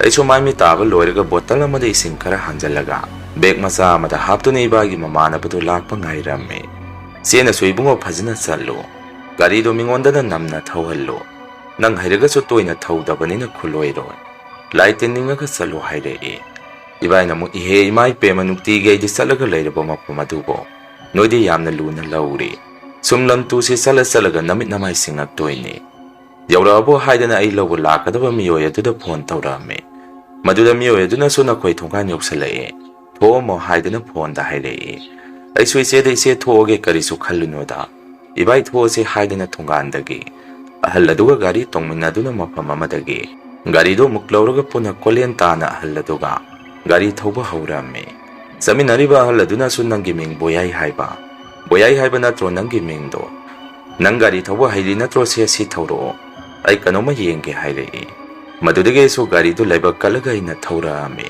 ꯑꯩꯁꯨ ꯃꯥꯏꯃꯤꯠ ꯇꯥꯕ ꯂꯣꯏꯔꯒ ꯕꯣꯇꯜ ꯑꯃꯗ ꯏꯁꯤꯡ ꯈꯔ ꯍꯥꯟꯖꯜꯂꯒ ꯕꯦꯛ ꯃꯆꯥ ꯑꯃꯗ ꯍꯥꯞꯇꯨꯅ ꯏꯕꯥꯏꯒꯤ ꯃꯃꯥꯟꯅꯕꯗꯨ ꯂꯥꯛꯄ ꯉꯥꯏꯔꯝꯃꯤ꯫ "ꯏꯆꯦꯅꯁꯨ ꯏꯕꯨꯡꯉꯣ ꯐꯖꯅ ꯆꯠꯂꯨ, ꯒꯥꯔꯤꯗꯣ ꯃꯤꯉꯣꯟꯗꯅ ꯅꯝꯅ ꯊꯧꯍꯜꯂꯨ꯫ ꯅꯪ ꯍꯩꯔꯒꯁꯨ ꯇꯣꯏꯅ ꯊꯧꯗꯕꯅꯤꯅ ꯈꯨꯠꯂꯣꯏꯔꯣꯏ꯫ ꯂꯥꯏ ꯇꯤꯟꯅꯤꯡꯉꯒ ꯆꯠꯂꯨ" ꯍꯥꯏꯔꯛꯏ꯫ ꯏꯕꯥꯏꯅ ꯑꯃꯨꯛ "ꯏꯍꯦ ꯏꯃꯥ ꯏꯄꯦꯝꯃ, ꯅꯨꯡꯇꯤꯒꯤ ꯑꯩꯗꯤ ꯆꯠꯂꯒ ꯂꯩꯔꯕ ꯃꯐꯝ ꯑꯗꯨꯕꯨ ꯅꯣꯏꯗꯤ ꯌꯥꯝꯅ ꯂꯨꯅ ꯂꯧꯔꯤ꯫ ꯁꯨꯝ ꯂꯝ ꯇꯨꯁꯤ ꯆꯠꯂꯒ ꯅꯃꯤꯠ ꯅꯃꯥꯏ ꯁꯤꯡꯉꯛꯇꯣꯏꯅꯤ꯫ ꯌꯧꯔꯛꯑꯕꯣ" ꯍꯥꯏꯗꯅ ꯑꯩ ꯂꯧꯕ ꯂꯥꯛꯀꯗꯕ ꯃꯤꯑꯣꯏ ꯑꯗꯨꯗ ꯐꯣꯟ ꯇꯧꯔꯛꯑꯝꯃꯤ꯫ ꯃꯗꯨꯗ ꯃꯤꯑꯣꯏ ꯑꯗꯨꯅꯁꯨ "ꯅꯈꯣꯏ ꯊꯣꯡꯒꯥꯟ ꯌꯧꯁꯜꯂꯛꯑꯦ, ꯊꯣꯛꯑꯝꯃꯣ" ꯍꯥꯏꯗꯅ ꯐꯣꯟꯗ ꯍꯥꯏꯔꯛꯏ꯫ ꯑꯩꯁꯨ "ꯏꯆꯦ ꯊꯣꯛꯑꯒꯦ, ꯀꯔꯤꯁꯨ ꯈꯜꯂꯨꯅꯨꯗ, ꯏꯕꯥꯏ ꯊꯣꯛꯑꯁꯤ" ꯍꯥꯏꯗꯅ ꯊꯣꯡꯒꯥꯟꯗꯒꯤ ꯑꯍꯜ ꯑꯗꯨꯒ ꯒꯥꯔꯤ ꯇꯣꯡꯃꯤꯟꯅꯗꯨꯅ ꯃꯐꯝ ꯑꯃꯗꯒꯤ ꯒꯥꯔꯤꯗꯣ ꯑꯃꯨꯛ ꯂꯧꯔꯒ ꯄꯨꯟꯅ ꯀꯣꯂꯦꯟ ꯇꯥꯅ ꯑꯍꯜ ꯑꯗꯨꯒ ꯒꯥꯔꯤ ꯊꯧꯕ ꯍꯧꯔꯝꯃꯤ꯫ ꯆꯠꯃꯤꯟꯅꯔꯤꯕ ꯑꯍꯜ ꯑꯗꯨꯅꯁꯨ "ꯅꯪꯒꯤ ꯃꯤꯡ ꯕꯣꯌꯥꯏ ꯍꯥꯏꯕ? ꯕꯣꯌꯥꯏ ꯍꯥꯏꯕ ꯅꯠꯇ꯭ꯔꯣ ꯅꯪꯒꯤ ꯃꯤꯡꯗꯣ? ꯅꯪ ꯒꯥꯔꯤ ꯊꯧꯕ ꯍꯩꯔꯤ ꯅꯠꯇ꯭ꯔꯣ? ꯁꯤ ꯊꯧꯔꯛꯑꯣ, ꯑꯩ ꯀꯩꯅꯣꯝꯃ ꯌꯦꯡꯒꯦ" ꯍꯥꯏꯔꯛꯏ꯫ ꯃꯗꯨꯗꯒꯤ ꯑꯩꯁꯨ ꯒꯥꯔꯤꯗꯨ ꯂꯥꯏꯕꯛ ꯀꯜꯂꯒ ꯑꯩꯅ ꯊꯧꯔꯛꯑꯝꯃꯤ꯫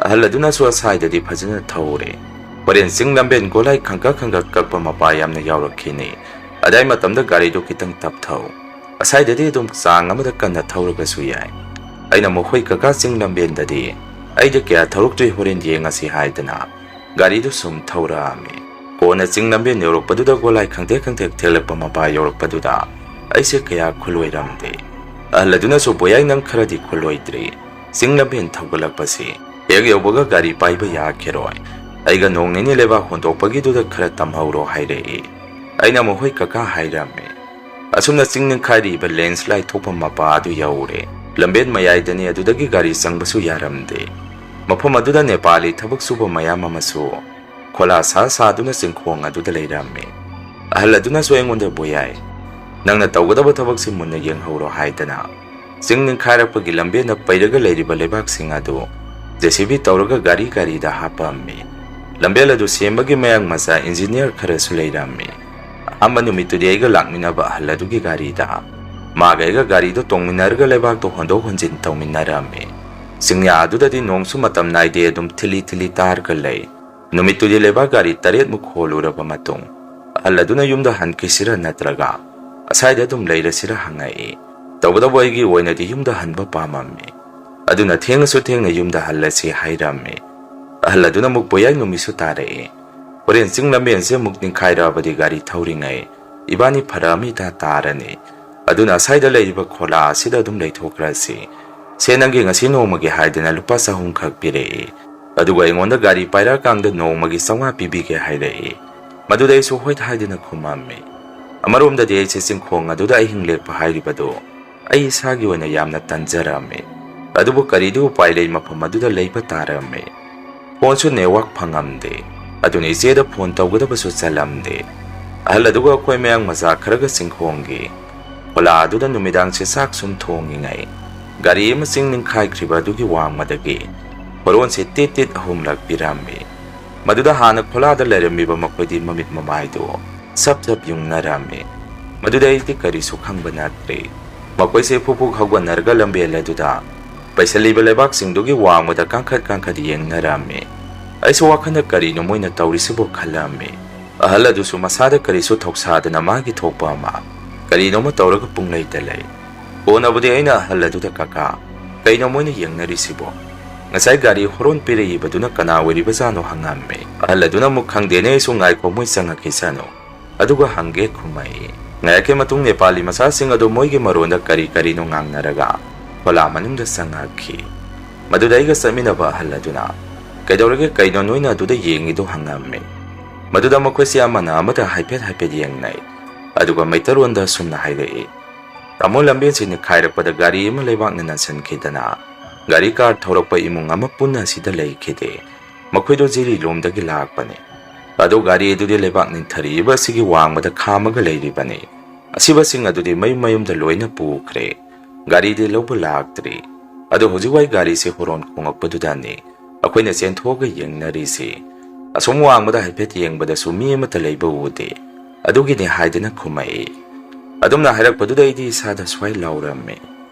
ꯑꯍꯜ ꯑꯗꯨꯅꯁꯨ ꯑꯁꯥꯏꯗꯗꯤ ꯐꯖꯅ ꯊꯧꯔꯦ꯫ ꯍꯣꯔꯦꯟ ꯆꯤꯡ ꯂꯝꯕꯦꯟ ꯒꯣꯂꯥꯏ ꯈꯪꯀꯛ ꯀꯛꯄ ꯃꯄꯥ ꯌꯥꯝꯅ ꯌꯥꯎꯔꯛꯈꯤꯅꯤ꯫ ꯑꯗꯥꯏ ꯃꯇꯝꯗ ꯒꯥꯔꯤꯗꯨ ꯈꯤꯇꯪ ꯇꯞꯊꯧ, ꯑꯁꯥꯏꯗꯗꯤ ꯑꯗꯨꯝ ꯆꯥꯡ ꯑꯃꯗ ꯀꯟꯅ ꯊꯧꯔꯒꯁꯨ ꯌꯥꯏ꯫ ꯑꯩꯅ "ꯃꯈꯣꯏ ꯀꯀꯥ ꯆꯤꯡ ꯂꯝꯕꯦꯟꯗꯗꯤ ꯑꯩꯗꯤ ꯀꯌꯥ ꯊꯧꯔꯛꯇ꯭ꯔꯤ, ꯍꯣꯔꯦꯟ ꯌꯦꯡꯉꯁꯤ" ꯍꯥꯏꯗꯅ ꯒꯥꯔꯤꯗꯨ ꯁꯨꯝ ꯊꯧꯔꯛꯑꯝꯃꯤ꯫ ꯀꯣꯟꯅ ꯆꯤꯡ ꯂꯝꯕꯦꯟ ꯌꯧꯔꯛꯄꯗꯨꯗ ꯒꯣꯂꯥꯏ ꯈꯪꯇꯦꯛ ꯊꯦꯛꯂꯛꯄ ꯃꯄꯥ ꯌꯧꯔꯛꯄꯗꯨꯗ ꯑꯩꯁꯦ ꯀꯌꯥ ꯈꯨꯜꯂꯣꯏꯔꯝꯗꯦ꯫ ꯑꯍꯜ ꯑꯗꯨꯅꯁꯨ "ꯕꯣꯌꯥꯏ, ꯅꯪ ꯈꯔꯗꯤ ꯈꯨꯜꯂꯣꯏꯗ꯭ꯔꯤ. ꯆꯤꯡ ꯂꯝꯕꯦꯟ ꯊꯧꯒꯠꯂꯛꯄꯁꯤ ꯍꯦꯛ ꯌꯧꯕꯒ ꯒꯥꯔꯤ ꯄꯥꯏꯕ ꯌꯥꯈꯤꯔꯣꯏ. ꯑꯩꯒ ꯅꯣꯡ ꯅꯤꯅꯤ ꯂꯩꯕꯥꯛ ꯍꯣꯟꯗꯣꯛꯄꯒꯤꯗꯨꯗ ꯈꯔ ꯇꯝꯍꯧꯔꯣ" ꯍꯥꯏꯔꯛꯏ꯫ ꯑꯩꯅ "ꯃꯈꯣꯏ ꯀꯀꯥ" ꯍꯥꯏꯔꯝꯃꯤ꯫ ꯑꯁꯨꯝꯅ ꯆꯤꯡ ꯅꯤꯡꯈꯥꯏꯔꯤꯕ ꯂꯦꯟꯁ꯭ꯂꯥꯏꯠ ꯊꯣꯛꯐꯝ ꯃꯄꯥ ꯑꯗꯨ ꯌꯧꯔꯦ꯫ ꯂꯝꯕꯦꯟ ꯃꯌꯥꯏꯗꯅꯤ, ꯑꯗꯨꯗꯒꯤ ꯒꯥꯔꯤ ꯆꯪꯕꯁꯨ ꯌꯥꯔꯝꯗꯦ꯫ ꯃꯐꯝ ꯑꯗꯨꯗ ꯅꯦꯄꯥꯂꯤ ꯊꯕꯛ ꯁꯨꯕ ꯃꯌꯥꯝ ꯑꯃꯁꯨ ꯈꯣꯂꯥ ꯁꯥꯗꯨꯅ ꯆꯤꯡꯈꯣꯡ ꯑꯗꯨꯗ ꯂꯩꯔꯝꯃꯤ꯫ ꯑꯍꯜ ꯑꯗꯨꯅꯁꯨ ꯑꯩꯉꯣꯟꯗ "ꯕꯣꯌꯥꯏ, ꯅꯪꯅ ꯇꯧꯒꯗꯕ ꯊꯕꯛꯁꯤ ꯃꯨꯟꯅ ꯌꯦꯡꯍꯧꯔꯣ" ꯍꯥꯏꯗꯅ ꯆꯤꯡ ꯅꯤꯡꯈꯥꯏꯔꯛꯄꯒꯤ ꯂꯝꯕꯦꯟꯗ ꯄꯩꯔꯒ ꯂꯩꯔꯤꯕ ꯂꯩꯕꯥꯛꯁꯤꯡ ꯑꯗꯨ JCB ꯇꯧꯔꯒ ꯒꯥꯔꯤꯗ ꯍꯥꯞꯄꯝꯃꯤ꯫ ꯂꯝꯕꯦꯜ ꯑꯗꯨ ꯁꯦꯝꯕꯒꯤ ꯃꯌꯥꯡ ꯃꯆꯥ ꯏꯟꯖꯤꯅꯤꯌꯔ ꯈꯔꯁꯨ ꯂꯩꯔꯝꯃꯤ꯫ ꯑꯍꯥꯟꯕ ꯅꯨꯃꯤꯠꯇꯨꯗꯤ ꯑꯩꯒ ꯂꯥꯛꯃꯤꯟꯅꯕ ꯑꯍꯜ ꯑꯗꯨꯒꯤ ꯒꯥꯔꯤꯗ ꯃꯥꯒ ꯑꯩꯒ ꯒꯥꯔꯤꯗꯣ ꯇꯣꯡꯃꯤꯟꯅꯔꯒ ꯂꯩꯕꯥꯛꯇꯣ ꯍꯣꯟꯗꯣꯛ ꯍꯣꯟꯖꯤꯟ ꯇꯧꯃꯤꯟꯅꯔꯝꯃꯤ꯫ ꯆꯤꯡꯌꯥ ꯑꯗꯨꯗꯗꯤ ꯅꯣꯡꯁꯨ ꯃꯇꯝ ꯅꯥꯏꯗꯦ, ꯑꯗꯨꯝ ꯊꯤꯜꯂꯤ ꯇꯥꯔꯒ ꯂꯩ꯫ ꯅꯨꯃꯤꯠꯇꯨꯗꯤ ꯂꯩꯕꯥꯛ ꯒꯥꯔꯤ 7ꯃꯨꯛ ꯍꯣꯜꯂꯨꯔꯕ ꯃꯇꯨꯡ ꯑꯍꯜ ꯑꯗꯨꯅ ꯌꯨꯝꯗ ꯍꯟꯈꯤꯁꯤꯔ ꯅꯠꯇ꯭ꯔꯒ ꯑꯁꯥꯏꯗ ꯑꯗꯨꯝ ꯂꯩꯔꯁꯤꯔ ꯍꯪꯉꯛꯏ꯫ ꯇꯧꯕꯇꯕꯨ ꯑꯩꯒꯤ ꯑꯣꯏꯅꯗꯤ ꯌꯨꯝꯗ ꯍꯟꯕ ꯄꯥꯝꯃꯝꯃꯤ꯫ ꯑꯗꯨꯅ ꯊꯦꯡꯉꯁꯨ ꯊꯦꯡꯅ ꯌꯨꯝꯗ ꯍꯜꯂꯁꯤ ꯍꯥꯏꯔꯝꯃꯤ꯫ ꯑꯍꯜ ꯑꯗꯨꯅ ꯑꯃꯨꯛ "ꯕꯣꯌꯥꯏ, ꯅꯨꯃꯤꯠꯁꯨ ꯇꯥꯔꯛꯏ. ꯍꯣꯔꯦꯟ ꯆꯤꯡ ꯂꯝꯕꯦꯟꯁꯦ ꯑꯃꯨꯛ ꯅꯤꯡꯈꯥꯏꯔꯛꯑꯕꯗꯤ ꯒꯥꯔꯤ ꯊꯧꯔꯤꯉꯩ ꯏꯕꯥꯅꯤ ꯐꯔꯛ ꯑꯃ ꯏꯇꯥ ꯇꯥꯔꯅꯤ. ꯑꯗꯨꯅ ꯑꯁꯥꯏꯗ ꯂꯩꯔꯤꯕ ꯈꯣꯂꯥ ꯑꯁꯤꯗ ꯑꯗꯨꯝ ꯂꯩꯊꯣꯛꯈ꯭ꯔꯁꯤ. ꯁꯦ ꯅꯪꯒꯤꯉꯁꯤ ꯅꯣꯡꯃꯒꯤ" ꯍꯥꯏꯗꯅ ꯂꯨꯄꯥ 100 ꯈꯛ ꯄꯤꯔꯛꯏ꯫ ꯑꯗꯨꯒ ꯑꯩꯉꯣꯟꯗ ꯒꯥꯔꯤ ꯄꯥꯏꯔꯛꯑꯀꯥꯟꯗ ꯅꯣꯡꯃꯒꯤ 500 ꯄꯤꯕꯤꯒꯦ ꯍꯥꯏꯔꯛꯏ꯫ ꯃꯗꯨꯗ ꯑꯩꯁꯨ ꯍꯣꯏ ꯍꯥꯏꯗꯅ ꯈꯨꯝꯃꯝꯃꯤ꯫ ꯑꯃꯔꯣꯝꯗꯗꯤ ꯑꯩꯁꯦ ꯆꯤꯡꯈꯣꯡ ꯑꯗꯨꯗ ꯑꯍꯤꯡ ꯂꯦꯛꯄ ꯍꯥꯏꯔꯤꯕꯗꯨ ꯑꯩ ꯏꯁꯥꯒꯤ ꯑꯣꯏꯅ ꯌꯥꯝꯅ ꯇꯟꯖꯔꯝꯃꯤ ꯑꯗꯨꯕꯨ ꯀꯔꯤꯗꯤ ꯎꯄꯥꯏ ꯂꯩ ꯃꯐꯝ ꯑꯗꯨꯗ ꯂꯩꯕ ꯇꯥꯔꯝꯃꯤ ꯐꯣꯟꯁꯨ ꯅꯦꯠꯋꯥꯛ ꯐꯪꯉꯝꯗꯦ ꯑꯗꯨꯅ ꯏꯆꯦꯗ ꯐꯣꯟ ꯇꯧꯒꯗꯕꯁꯨ ꯆꯜꯂꯝꯗꯦ ꯑꯍꯜ ꯑꯗꯨꯒ ꯑꯩꯈꯣꯏ ꯃꯌꯥꯡ ꯃꯆꯥ ꯈꯔꯒ ꯆꯤꯡꯈꯣꯡꯒꯤ ꯈꯣꯂꯥ ꯑꯗꯨꯗ ꯅꯨꯃꯤꯗꯥꯡꯁꯦ ꯆꯥꯛ ꯁꯨꯝ ꯊꯣꯡꯉꯤꯉꯩ ꯒꯥꯔꯤ ꯑꯃ ꯆꯤꯡ ꯅꯤꯡꯈꯥꯏꯈ꯭ꯔꯤꯕ ꯑꯗꯨꯒꯤ ꯋꯥꯡꯃꯗꯒꯤ ꯍꯣꯔꯣꯟꯁꯦ ꯇꯤꯠ ꯇꯤꯠ ꯑꯍꯨꯝꯂꯛ ꯄꯤꯔꯝꯃꯤ ꯃꯗꯨꯗ ꯍꯥꯟꯅ ꯈꯣꯂꯥꯗ ꯂꯩꯔꯝꯃꯤꯕ ꯃꯈꯣꯏꯗꯤ ꯃꯃꯤꯠ ꯃꯃꯥꯏꯗꯨ ꯁꯞ ꯁꯞ ꯌꯨꯡꯅꯔꯝꯃꯤ ꯃꯗꯨꯗ ꯑꯩꯗꯤ ꯀꯔꯤꯁꯨ ꯈꯪꯕ ꯅꯠꯇ꯭ꯔꯤ ꯃꯈꯣꯏꯁꯦ ꯐꯨꯐꯨꯛ ꯍꯧꯒꯠꯅꯔꯒ ꯂꯝꯕꯦꯜ ꯑꯗꯨꯗ ꯄꯩꯁꯜꯂꯤꯕ ꯂꯩꯕꯥꯛꯁꯤꯡꯗꯨꯒꯤ ꯋꯥꯡꯃꯗ ꯀꯥꯡꯈꯠ ꯌꯦꯡꯅꯔꯝꯃꯤ ꯑꯩꯁꯨ ꯋꯥꯈꯜꯗ ꯀꯔꯤꯅꯣ ꯃꯣꯏꯅ ꯇꯧꯔꯤꯁꯤꯕꯨ ꯈꯜꯂꯝꯃꯤ ꯑꯍꯜ ꯑꯗꯨꯁꯨ ꯃꯁꯥꯗ ꯀꯔꯤꯁꯨ ꯊꯧꯁꯥꯗꯅ ꯃꯥꯒꯤ ꯊꯣꯛꯄ ꯑꯃ ꯀꯔꯤꯅꯣꯃ ꯇꯧꯔꯒ ꯄꯨꯡꯂꯩꯇ ꯂꯩ ꯀꯣꯟꯅꯕꯨꯗꯤ ꯑꯩꯅ ꯑꯍꯜ ꯑꯗꯨꯗ ꯀꯀꯥ ꯀꯩꯅꯣ ꯃꯣꯏꯅ ꯌꯦꯡꯅꯔꯤꯁꯤꯕꯣ ꯉꯁꯥꯏ ꯒꯥꯔꯤ ꯍꯣꯔꯣꯟ ꯄꯤꯔꯛꯏꯕꯗꯨꯅ ꯀꯅꯥ ꯑꯣꯏꯔꯤꯕꯖꯥꯠꯅꯣ ꯍꯪꯉꯝꯃꯤ ꯑꯍꯜ ꯑꯗꯨꯅ ꯑꯃꯨꯛ ꯈꯪꯗꯦꯅꯦ ꯑꯩꯁꯨ ꯉꯥꯏꯈꯣ ꯃꯣꯏ ꯆꯪꯉꯛꯈꯤꯁꯅꯨ ꯑꯗꯨꯒ ꯍꯪꯒꯦ ꯈꯨꯝꯃꯛꯏ ꯉꯥꯏꯔꯛꯀꯤ ꯃꯇꯨꯡ ꯅꯦꯄꯥꯂꯤ ꯃꯆꯥꯁꯤꯡ ꯑꯗꯨ ꯃꯣꯏꯒꯤ ꯃꯔꯣꯟꯗ ꯀꯔꯤꯅꯣ ꯉꯥꯡꯅꯔꯒ ꯈꯣꯂꯥ ꯃꯅꯨꯡꯗ ꯆꯪꯉꯛꯈꯤ ꯃꯗꯨꯗ ꯑꯩꯒ ꯆꯠꯃꯤꯟꯅꯕ ꯑꯍꯜ ꯑꯗꯨꯅ ꯀꯩꯗꯧꯔꯒꯦ ꯀꯩꯅꯣ ꯅꯣꯏꯅ ꯑꯗꯨꯗ ꯌꯦꯡꯉꯤꯗꯣ ꯍꯪꯉꯝꯃꯤ ꯃꯗꯨꯗ ꯃꯈꯣꯏꯁꯤ ꯑꯃꯅ ꯑꯃꯗ ꯍꯥꯏꯐꯦꯠ ꯌꯦꯡꯅꯩ ꯑꯗꯨꯒ ꯃꯩꯇꯩꯔꯣꯟꯗ ꯁꯨꯝꯅ ꯍꯥꯏꯔꯛꯏ ꯇꯥꯃꯣ ꯂꯝꯕꯦꯟꯁꯤ ꯅꯤꯡꯈꯥꯏꯔꯛꯄꯗ ꯒꯥꯔꯤ ꯑꯃ ꯂꯩꯕꯥꯛꯅ ꯅꯟꯁꯤꯟꯈꯤꯗꯅ ꯒꯥꯔꯤ ꯀꯥꯔ ꯊꯧꯔꯛꯄ ꯏꯃꯨꯡ ꯑꯃ ꯄꯨꯟꯅ ꯑꯁꯤꯗ ꯂꯩꯈꯤꯗꯦ ꯃꯈꯣꯏꯗꯣ ꯖꯤꯔꯤꯂꯣꯝꯗꯒꯤ ꯂꯥꯛꯄꯅꯤ ꯑꯗꯨ ꯒꯥꯔꯤ ꯑꯗꯨꯗꯤ ꯂꯩꯕꯥꯛ ꯅꯤꯡꯊꯔꯛꯏꯕ ꯑꯁꯤꯒꯤ ꯋꯥꯡꯃꯗ ꯈꯥꯝꯃꯒ ꯂꯩꯔꯤꯕꯅꯤ ꯑꯁꯤꯕꯁꯤꯡ ꯑꯗꯨꯗꯤ ꯃꯌꯨꯝꯗ ꯂꯣꯏꯅ ꯄꯨꯈ꯭ꯔꯦ ꯒꯥꯔꯤꯗꯤ ꯂꯧꯕ ꯂꯥꯛꯇ꯭ꯔꯤ ꯑꯗꯣ ꯍꯧꯖꯤꯛꯋꯥꯏ ꯒꯥꯔꯤꯁꯤ ꯍꯣꯔꯣꯟ ꯈꯣꯡꯉꯛꯄꯗꯨꯗꯅꯤ ꯑꯩꯈꯣꯏꯅ ꯆꯦꯟꯊꯣꯛꯑꯒ ꯌꯦꯡꯅꯔꯤꯁꯤ ꯑꯁꯣꯝ ꯋꯥꯡꯃꯗ ꯍꯥꯏꯐꯦꯠ ꯌꯦꯡꯕꯗꯁꯨ ꯃꯤ ꯑꯃꯠꯇ ꯂꯩꯕ ꯎꯗꯦ ꯑꯗꯨꯒꯤꯅꯤ ꯍꯥꯏꯗꯅ ꯈꯨꯝꯃꯛꯏ ꯑꯗꯨꯝꯅ ꯍꯥꯏꯔꯛꯄꯗꯨꯗ ꯑꯩꯗꯤ ꯏꯁꯥꯗ ꯁ꯭ꯋꯥꯏ ꯂꯥꯎꯔꯝꯃꯤ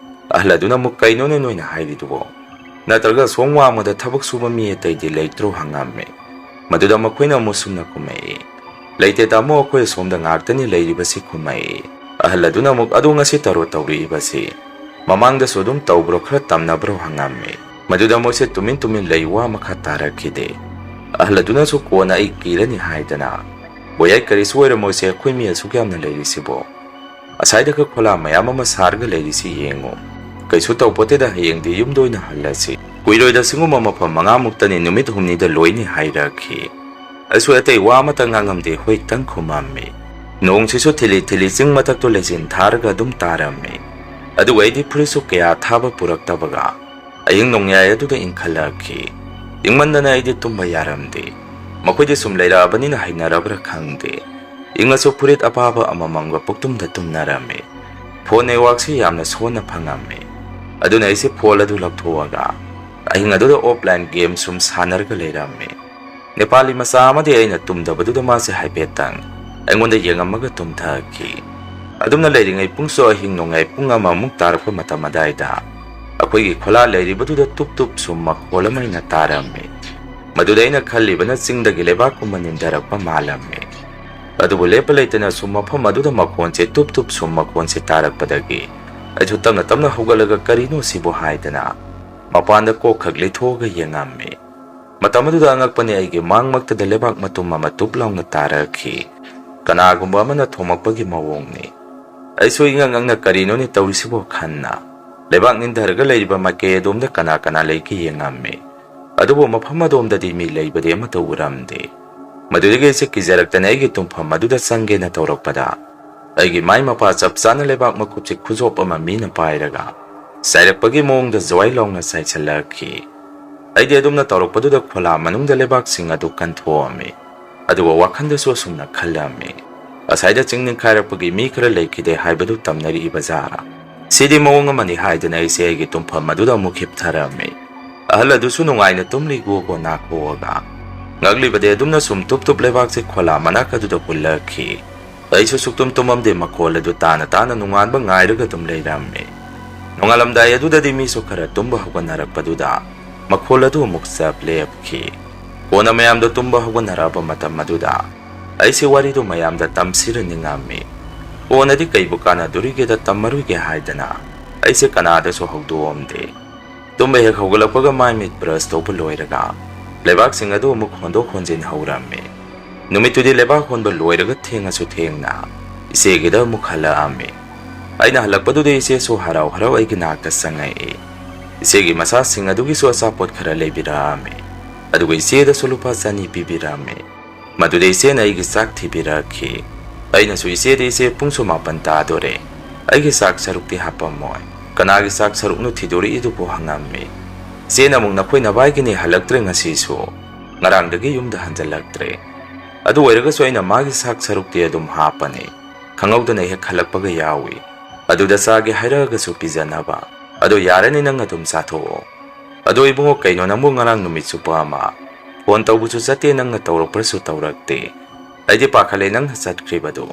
ꯑꯍꯜ ꯑꯗꯨꯅ ꯑꯃꯨꯛ ꯀꯩꯅꯣꯅꯦ ꯅꯣꯏꯅ ꯍꯥꯏꯔꯤꯗꯨꯕꯣ ꯅꯠꯇ꯭ꯔꯒ ꯁꯣꯝ ꯋꯥꯡꯃꯗ ꯊꯕꯛ ꯁꯨꯕ ꯃꯤ ꯑꯇꯩꯗꯤ ꯂꯩꯇ꯭ꯔꯣ ꯍꯪꯉꯝꯃꯤ ꯃꯗꯨꯗ ꯃꯈꯣꯏꯅ ꯑꯃꯨꯛ ꯁꯨꯝꯅ ꯈꯨꯝꯃꯛꯏ ꯂꯩꯇꯦ ꯇꯥꯃꯣ ꯑꯩꯈꯣꯏ ꯑꯁꯣꯝꯗ ꯉꯥꯛꯇꯅꯤ ꯂꯩꯔꯤꯕꯁꯤ ꯈꯨꯝꯃꯛꯏ ꯑꯍꯜ ꯑꯗꯨꯅ ꯑꯃꯨꯛ ꯑꯗꯨ ꯉꯁꯤ ꯇꯧꯔꯤꯕꯁꯤ ꯃꯃꯥꯡꯗꯁꯨ ꯑꯗꯨꯝ ꯇꯧꯕ꯭ꯔꯣ ꯈꯔ ꯇꯝꯅꯕ꯭ꯔꯣ ꯍꯪꯉꯝꯃꯤ ꯃꯗꯨꯗ ꯃꯣꯏꯁꯦ ꯇꯨꯃꯤꯟ ꯂꯩ ꯋꯥ ꯃꯈꯥ ꯇꯥꯔꯛꯈꯤꯗꯦ ꯑꯍꯜ ꯑꯗꯨꯅꯁꯨ ꯀꯣꯟꯅ ꯑꯩ ꯀꯤꯔꯅꯤ ꯍꯥꯏꯗꯅ ꯕꯣꯌꯥꯏ ꯀꯔꯤꯁꯨ ꯑꯣꯏꯔꯝꯃꯣꯏꯁꯦ ꯑꯩꯈꯣꯏ ꯃꯤ ꯑꯁꯨꯛ ꯌꯥꯝꯅ ꯂꯩꯔꯤꯁꯤꯕꯣ ꯑꯁꯥꯏꯗꯒ ꯈꯣꯂꯥ ꯃꯌꯥꯝ ꯑꯃ ꯁꯥꯔꯒ ꯂꯩꯔꯤꯁꯤ ꯌꯦꯡꯉꯨ ꯀꯩꯁꯨ ꯇꯧꯄꯣꯠꯇꯦꯗ ꯍꯌꯦꯡꯗꯤ ꯌꯨꯝꯗ ꯑꯣꯏꯅ ꯍꯜꯂꯁꯤ ꯀꯨꯏꯔꯣꯏꯗ ꯁꯤꯒꯨꯝꯕ ꯃꯐꯝ 5ꯃꯨꯛꯇꯅꯤ ꯅꯨꯃꯤꯠ 8ꯅꯤꯗ ꯂꯣꯏꯅꯤ ꯍꯥꯏꯔꯛꯈꯤ ꯑꯩꯁꯨ ꯑꯇꯩ ꯋꯥ ꯑꯃꯇ ꯉꯥꯡꯉꯝꯗꯦ ꯍꯣꯏꯇꯪ ꯈꯨꯝꯃꯝꯃꯤ ꯅꯣꯡꯁꯤꯁꯨ ꯊꯤꯂꯤ ꯆꯤꯡ ꯃꯊꯛꯇꯣ ꯂꯩꯆꯤꯟ ꯊꯥꯔꯒ ꯑꯗꯨꯝ ꯇꯥꯔꯝꯃꯤ ꯑꯗꯨꯒ ꯑꯩꯗꯤ ꯐꯨꯔꯤꯠꯁꯨ ꯀꯌꯥ ꯊꯥꯕ ꯄꯨꯔꯛꯇꯕꯒ ꯑꯍꯤꯡ ꯅꯣꯡꯌꯥꯏ ꯑꯗꯨꯗ ꯏꯟꯈꯠꯂꯛꯈꯤ ꯏꯪꯃꯟꯗꯅ ꯑꯩꯗꯤ ꯇꯨꯝꯕ ꯌꯥꯔꯝꯗꯦ ꯃꯈꯣꯏꯗꯤ ꯁꯨꯝ ꯂꯩꯔꯛꯑꯕꯅꯤꯅ ꯍꯩꯅꯔꯕ꯭ꯔꯥ ꯈꯪꯗꯦ ꯏꯪꯉꯁꯨ ꯐꯨꯔꯤꯠ ꯑꯄꯥꯕ ꯑꯃꯃꯝꯒ ꯄꯨꯛꯇꯨꯝꯗ ꯇꯨꯝꯅꯔꯝꯃꯤ ꯐꯣꯟ ꯅꯦꯠꯋꯥꯛꯁꯤ ꯌꯥꯝꯅ ꯁꯣꯟꯅ ꯐꯪꯉꯝꯃꯤ ꯑꯗꯨꯅ ꯑꯩꯁꯦ ꯐꯣꯟ ꯑꯗꯨ ꯂꯧꯊꯣꯛꯑꯒ ꯑꯍꯤꯡ ꯑꯗꯨꯗ ꯑꯣꯐꯂꯥꯏꯟ ꯒꯦꯝ ꯁꯨꯝ ꯁꯥꯟꯅꯔꯒ ꯂꯩꯔꯝꯃꯤ ꯅꯦꯄꯥꯂꯤ ꯃꯆꯥ ꯑꯃꯗꯤ ꯑꯩꯅ ꯇꯨꯝꯗꯕꯗꯨꯗ ꯃꯥꯁꯦ ꯍꯥꯏꯐꯦꯠꯇꯪ ꯑꯩꯉꯣꯟꯗ ꯌꯦꯡꯉꯝꯃꯒ ꯇꯨꯝꯊꯈꯤ ꯑꯗꯨꯝꯅ ꯂꯩꯔꯤꯉꯩ ꯄꯨꯡꯁꯨ ꯑꯍꯤꯡ ꯅꯣꯡꯌꯥꯏ ꯄꯨꯡ 1ꯃꯨꯛ ꯇꯥꯔꯛꯄ ꯃꯇꯝ ꯑꯗꯥꯏꯗ ꯑꯩꯈꯣꯏꯒꯤ ꯈꯣꯂꯥ ꯂꯩꯔꯤꯕꯗꯨꯗ ꯇꯨꯞ ꯁꯨꯝ ꯃꯈꯣꯜ ꯑꯃ ꯑꯩꯅ ꯇꯥꯔꯝꯃꯤ ꯃꯗꯨꯗ ꯑꯩꯅ ꯈꯜꯂꯤꯕꯅ ꯆꯤꯡꯗꯒꯤ ꯂꯩꯕꯥꯛꯀꯨꯝꯕ ꯅꯤꯟꯊꯔꯛꯄ ꯃꯥꯜꯂꯝꯃꯤ ꯑꯗꯨꯕꯨ ꯂꯦꯞꯄ ꯂꯩꯇꯅ ꯁꯨꯝ ꯃꯐꯝ ꯑꯗꯨꯗ ꯃꯈꯣꯟꯁꯦ ꯇꯨꯞ ꯁꯨꯝ ꯃꯈꯣꯟꯁꯦ ꯇꯥꯔꯛꯄꯗꯒꯤ ꯑꯩꯁꯨ ꯇꯞꯅ ꯍꯧꯒꯠꯂꯒ ꯀꯔꯤꯅꯣ ꯁꯤꯕꯨ ꯍꯥꯏꯗꯅ ꯃꯄꯥꯟꯗ ꯀꯣꯛꯈꯛ ꯂꯩꯊꯣꯛꯑꯒ ꯌꯦꯡꯉꯝꯃꯤ ꯃꯇꯝ ꯑꯗꯨꯗ ꯑꯉꯛꯄꯅꯤ ꯑꯩꯒꯤ ꯃꯥꯡꯃꯛꯇꯗ ꯂꯩꯕꯥꯛ ꯃꯇꯨꯝ ꯑꯃ ꯇꯨꯞ ꯂꯥꯎꯅ ꯇꯥꯔꯛꯈꯤ ꯀꯅꯥꯒꯨꯝꯕ ꯑꯃꯅ ꯊꯣꯝꯃꯛꯄꯒꯤ ꯃꯑꯣꯡꯅꯤ ꯑꯩꯁꯨ ꯏꯉꯛꯅ ꯀꯔꯤꯅꯣꯅꯦ ꯇꯧꯔꯤꯁꯤꯕꯣ ꯈꯟꯅ ꯂꯩꯕꯥꯛ ꯅꯤꯡꯊꯔꯒ ꯂꯩꯔꯤꯕ ꯃꯥꯏꯀꯩ ꯑꯗꯣꯝꯗ ꯀꯅꯥ ꯂꯩꯒꯦ ꯌꯦꯡꯉꯝꯃꯤ ꯑꯗꯨꯕꯨ ꯃꯐꯝ ꯑꯗꯣꯝꯗꯗꯤ ꯃꯤ ꯂꯩꯕꯗꯤ ꯑꯃꯠꯇ ꯎꯔꯝꯗꯦ ꯃꯗꯨꯗꯒꯤ ꯑꯩꯁꯦ ꯀꯤꯖꯔꯛꯇꯅ ꯑꯩꯒꯤ ꯇꯨꯝꯐꯝ ꯑꯗꯨꯗ ꯆꯪꯒꯦꯅ ꯇꯧꯔꯛꯄꯗ ꯑꯩꯒꯤ ꯃꯥꯏ ꯃꯄꯥ ꯆꯞ ꯆꯥꯅ ꯂꯩꯕꯥꯛ ꯃꯀꯨꯞꯁꯦ ꯈꯨꯖꯣꯞ ꯑꯃ ꯃꯤꯅ ꯄꯥꯏꯔꯒ ꯆꯥꯏꯔꯛꯄꯒꯤ ꯃꯑꯣꯡꯗ ꯖ꯭ꯋꯥꯏ ꯂꯥꯎꯅ ꯆꯥꯏꯁꯤꯜꯂꯛꯈꯤ ꯑꯩꯗꯤ ꯑꯗꯨꯝꯅ ꯇꯧꯔꯛꯄꯗꯨꯗ ꯈꯣꯂꯥ ꯃꯅꯨꯡꯗ ꯂꯩꯕꯥꯛꯁꯤꯡ ꯑꯗꯨ ꯀꯟꯊꯣꯛꯑꯝꯃꯤ ꯑꯗꯨꯒ ꯋꯥꯈꯜꯗꯁꯨ ꯑꯁꯨꯝꯅ ꯈꯜꯂꯝꯃꯤ ꯑꯁꯥꯏꯗ ꯆꯤꯡ ꯅꯤꯡꯈꯥꯏꯔꯛꯄꯒꯤ ꯃꯤ ꯈꯔ ꯂꯩꯈꯤꯗꯦ ꯍꯥꯏꯕꯗꯨ ꯇꯝꯅꯔꯤꯕ ꯖꯥꯔꯥ ꯁꯤꯗꯤ ꯃꯑꯣꯡ ꯑꯃꯅꯤ ꯍꯥꯏꯗꯅ ꯑꯩꯁꯦ ꯑꯩꯒꯤ ꯇꯨꯝꯐꯝ ꯑꯗꯨꯗ ꯑꯃꯨꯛ ꯍꯤꯞꯊꯔꯝꯃꯤ ꯑꯍꯜ ꯑꯗꯨꯁꯨ ꯅꯨꯡꯉꯥꯏꯅ ꯇꯨꯝꯂꯤꯒꯣꯒꯣ ꯅꯥꯈꯣꯛꯑꯒ ꯉꯛꯂꯤꯕꯗꯤ ꯑꯗꯨꯝꯅ ꯁꯨꯝ ꯇꯨꯞ ꯂꯩꯕꯥꯛꯁꯦ ꯈꯣꯂꯥ ꯃꯅꯥꯛ ꯑꯗꯨꯗ ꯍꯨꯜꯂꯛꯈꯤ ꯑꯩꯁꯨ ꯁꯨꯛꯇꯨꯝ ꯇꯨꯝꯃꯝꯗꯦ ꯃꯈꯣꯜ ꯑꯗꯨ ꯇꯥꯅ ꯅꯣꯡꯉꯥꯟꯕ ꯉꯥꯏꯔꯒ ꯑꯗꯨꯝ ꯂꯩꯔꯝꯃꯤ ꯅꯣꯡꯉꯥꯜꯂꯝꯗꯥꯏ ꯑꯗꯨꯗꯗꯤ ꯃꯤꯁꯨ ꯈꯔ ꯇꯨꯝꯕ ꯍꯧꯒꯠꯅꯔꯛꯄꯗꯨꯗ ꯃꯈꯣꯜ ꯑꯗꯨ ꯑꯃꯨꯛ ꯆꯞ ꯂꯦꯞꯈꯤ ꯀꯣꯟꯅ ꯃꯌꯥꯝꯗꯣ ꯇꯨꯝꯕ ꯍꯧꯒꯠꯅꯔꯛꯑꯕ ꯃꯇꯝ ꯑꯗꯨꯗ ꯑꯩꯁꯦ ꯋꯥꯔꯤꯗꯨ ꯃꯌꯥꯝꯗ ꯇꯝꯁꯤꯔ ꯅꯤꯡꯉꯝꯃꯤ ꯀꯣꯟꯅꯗꯤ ꯀꯩꯕꯨ ꯀꯥꯟꯅꯗꯣꯔꯤꯒꯦꯗ ꯇꯝꯃꯔꯣꯏꯒꯦ ꯍꯥꯏꯗꯅ ꯑꯩꯁꯦ ꯀꯅꯥꯗꯁꯨ ꯍꯧꯗꯣꯛꯑꯝꯗꯦ ꯇꯨꯝꯕ ꯍꯦꯛ ꯍꯧꯒꯠꯂꯛꯄꯒ ꯃꯥꯏ ꯃꯤꯠ ꯕ꯭ꯔꯁ ꯇꯧꯕ ꯂꯣꯏꯔꯒ ꯂꯩꯕꯥꯛꯁꯤꯡ ꯑꯗꯨ ꯑꯃꯨꯛ ꯍꯣꯟꯗꯣꯛ ꯍꯣꯟꯖꯤꯟ ꯍꯧꯔꯝꯃꯤ ꯅꯨꯃꯤꯠꯇꯨꯗꯤ ꯂꯩꯕꯥꯛ ꯍꯣꯟꯕ ꯂꯣꯏꯔꯒ ꯊꯦꯡꯉꯁꯨ ꯊꯦꯡꯅ ꯏꯆꯦꯒꯤꯗ ꯑꯃꯨꯛ ꯍꯜꯂꯛꯑꯝꯃꯤ ꯑꯩꯅ ꯍꯜꯂꯛꯄꯗꯨꯗ ꯏꯆꯦꯁꯨ ꯍꯔꯥꯎ ꯑꯩꯒꯤ ꯅꯥꯛꯇ ꯆꯪꯉꯛꯏ ꯏꯆꯦꯒꯤ ꯃꯆꯥꯁꯤꯡ ꯑꯗꯨꯒꯤꯁꯨ ꯑꯆꯥꯄꯣꯠ ꯈꯔ ꯂꯩꯕꯤꯔꯛꯑꯝꯃꯤ ꯑꯗꯨꯒ ꯏꯆꯦꯗꯁꯨ ꯂꯨꯄꯥ 200 ꯄꯤꯕꯤꯔꯝꯃꯤ ꯃꯗꯨꯗ ꯏꯆꯦꯅ ꯑꯩꯒꯤ ꯆꯥꯛ ꯊꯤꯕꯤꯔꯛꯈꯤ ꯑꯩꯅꯁꯨ ꯏꯆꯦ ꯄꯨꯡꯁꯨ 9 ꯇꯥꯗꯣꯔꯦ ꯑꯩꯒꯤ ꯆꯥꯛ ꯁꯔꯨꯛꯇꯤ ꯍꯥꯞꯄꯝꯃꯣꯏ ꯀꯅꯥꯒꯤ ꯆꯥꯛ ꯁꯔꯨꯛꯅꯣ ꯊꯤꯗꯣꯔꯛꯏꯗꯨꯕꯨ ꯍꯪꯉꯝꯃꯤ ꯏꯆꯦꯅ ꯑꯃꯨꯛ ꯅꯈꯣꯏ ꯅꯕꯥꯏꯒꯤꯅꯤ ꯍꯜꯂꯛꯇ꯭ꯔꯦ ꯉꯁꯤꯁꯨ ꯉꯔꯥꯡꯗꯒꯤ ꯌꯨꯝꯗ ꯍꯟꯖꯜꯂꯛꯇ꯭ꯔꯦ ꯑꯗꯨ ꯑꯣꯏꯔꯒꯁꯨ ꯑꯩꯅ ꯃꯥꯒꯤ ꯆꯥꯛ ꯁꯔꯨꯛꯇꯤ ꯑꯗꯨꯝ ꯍꯥꯞꯄꯅꯤ ꯈꯪꯍꯧꯗꯅ ꯍꯦꯛ ꯍꯜꯂꯛꯄꯒ ꯌꯥꯎꯏ ꯑꯗꯨꯗ ꯆꯥꯒꯦ ꯍꯥꯏꯔꯛꯑꯒꯁꯨ ꯄꯤꯖꯅꯕ ꯑꯗꯣ ꯌꯥꯔꯅꯤ ꯅꯪ ꯑꯗꯨꯝ ꯆꯥꯊꯣꯛꯑꯣ ꯑꯗꯣ ꯏꯕꯨꯡꯉꯣ ꯀꯩꯅꯣ ꯅꯪꯕꯨ ꯉꯔꯥꯡ ꯅꯨꯃꯤꯠ ꯆꯨꯞꯄ ꯑꯃ ꯐꯣꯟ ꯇꯧꯕꯁꯨ ꯆꯠꯇꯦ ꯅꯪꯅ ꯇꯧꯔꯛꯄ꯭ꯔꯁꯨ ꯇꯧꯔꯛꯇꯦ ꯑꯩꯗꯤ ꯄꯥꯈꯠꯂꯦ ꯅꯪꯅ ꯆꯠꯈ꯭ꯔꯤꯕꯗꯣ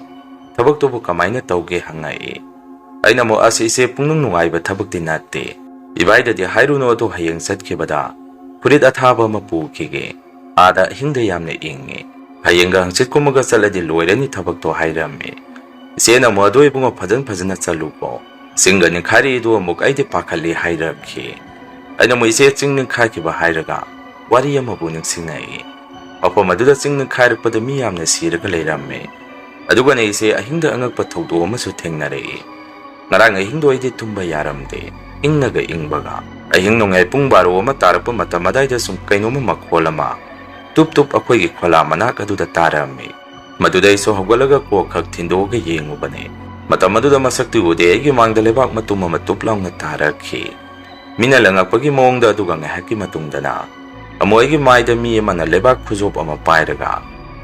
ꯊꯕꯛꯇꯨꯕꯨ ꯀꯃꯥꯏꯅ ꯇꯧꯒꯦ ꯍꯪꯉꯛꯏ ꯑꯩꯅ ꯑꯃꯨꯛ ꯑꯁ ꯏꯆꯦ ꯄꯨꯡꯅꯨꯡ ꯅꯨꯡꯉꯥꯏꯕ ꯊꯕꯛꯇꯤ ꯅꯠꯇꯦ ꯏꯕꯥꯏꯗꯗꯤ ꯍꯥꯏꯔꯨꯅꯨ ꯑꯗꯣ ꯍꯌꯦꯡ ꯆꯠꯈꯤꯕꯗ ꯐꯨꯔꯤꯠ ꯑꯊꯥꯕ ꯑꯃ ꯄꯨꯈꯤꯒꯦ ꯑꯥꯗ ꯑꯍꯤꯡꯗ ꯌꯥꯝꯅ ꯏꯪꯉꯤ ꯍꯌꯦꯡꯒ ꯍꯪꯆꯤꯠꯀꯨꯝꯕꯒ ꯆꯠꯂꯗꯤ ꯂꯣꯏꯔꯅꯤ ꯊꯕꯛꯇꯣ ꯍꯥꯏꯔꯝꯃꯤ ꯏꯆꯦꯅ ꯑꯃꯨꯛ ꯑꯗꯣ ꯏꯕꯨꯡꯉꯣ ꯐꯖꯅ ꯆꯠꯂꯨꯀꯣ ꯆꯤꯡꯒ ꯅꯤꯡꯈꯥꯏꯔꯛꯏꯗꯨ ꯑꯃꯨꯛ ꯑꯩꯗꯤ ꯄꯥꯈꯠꯂꯤ ꯍꯥꯏꯔꯛꯈꯤ ꯑꯩꯅ ꯑꯃꯨꯛ ꯏꯆꯦ ꯆꯤꯡ ꯅꯤꯡꯈꯥꯏꯈꯤꯕ ꯍꯥꯏꯔꯒ ꯋꯥꯔꯤ ꯑꯃꯕꯨ ꯅꯤꯡꯁꯤꯡꯉꯛꯏ ꯃꯐꯝ ꯑꯗꯨꯗ ꯆꯤꯡ ꯅꯤꯡꯈꯥꯏꯔꯛꯄꯗ ꯃꯤ ꯌꯥꯝꯅ ꯁꯤꯔꯒ ꯂꯩꯔꯝꯃꯦ ꯑꯗꯨꯒꯅ ꯏꯆꯦ ꯑꯍꯤꯡꯗ ꯑꯉꯛꯄ ꯊꯧꯗꯣꯛ ꯑꯃꯁꯨ ꯊꯦꯡꯅꯔꯛꯏ ꯉꯔꯥꯡ ꯑꯍꯤꯡꯗꯣ ꯑꯩꯗꯤ ꯇꯨꯝꯕ ꯌꯥꯔꯝꯗꯦ ꯏꯪꯅꯒ ꯏꯪꯕꯒ ꯑꯍꯤꯡ ꯅꯣꯡꯌꯥꯏ ꯄꯨꯡ 12 ꯑꯃ ꯇꯥꯔꯛꯄ ꯃꯇꯝ ꯑꯗꯥꯏꯗ ꯁꯨꯝ ꯀꯩꯅꯣꯝꯃ ꯃꯈꯣꯜ ꯑꯃ ꯇꯨꯞ ꯑꯩꯈꯣꯏꯒꯤ ꯈꯣꯂꯥ ꯃꯅꯥꯛ ꯑꯗꯨꯗ ꯇꯥꯔꯝꯃꯤ ꯃꯗꯨꯗ ꯑꯩꯁꯨ ꯍꯧꯒꯠꯂꯒ ꯀꯣꯛ ꯈꯛ ꯊꯤꯟꯗꯣꯛꯑꯒ ꯌꯦꯡꯉꯨꯕꯅꯦ ꯃꯇꯝ ꯑꯗꯨꯗ ꯃꯁꯛꯇꯤ ꯎꯗꯦ ꯑꯩꯒꯤ ꯃꯥꯡꯗ ꯂꯩꯕꯥꯛ ꯃꯇꯨꯝ ꯑꯃ ꯇꯨꯞ ꯂꯥꯎꯅ ꯇꯥꯔꯛꯈꯤ ꯃꯤꯅ ꯂꯪꯉꯛꯄꯒꯤ ꯃꯑꯣꯡꯗ ꯑꯗꯨꯒ ꯉꯥꯏꯍꯥꯛꯀꯤ ꯃꯇꯨꯡꯗꯅ ꯑꯃꯨꯛ ꯑꯩꯒꯤ ꯃꯥꯏꯗ ꯃꯤ ꯑꯃꯅ ꯂꯩꯕꯥꯛ ꯈꯨꯖꯣꯞ ꯑꯃ ꯄꯥꯏꯔꯒ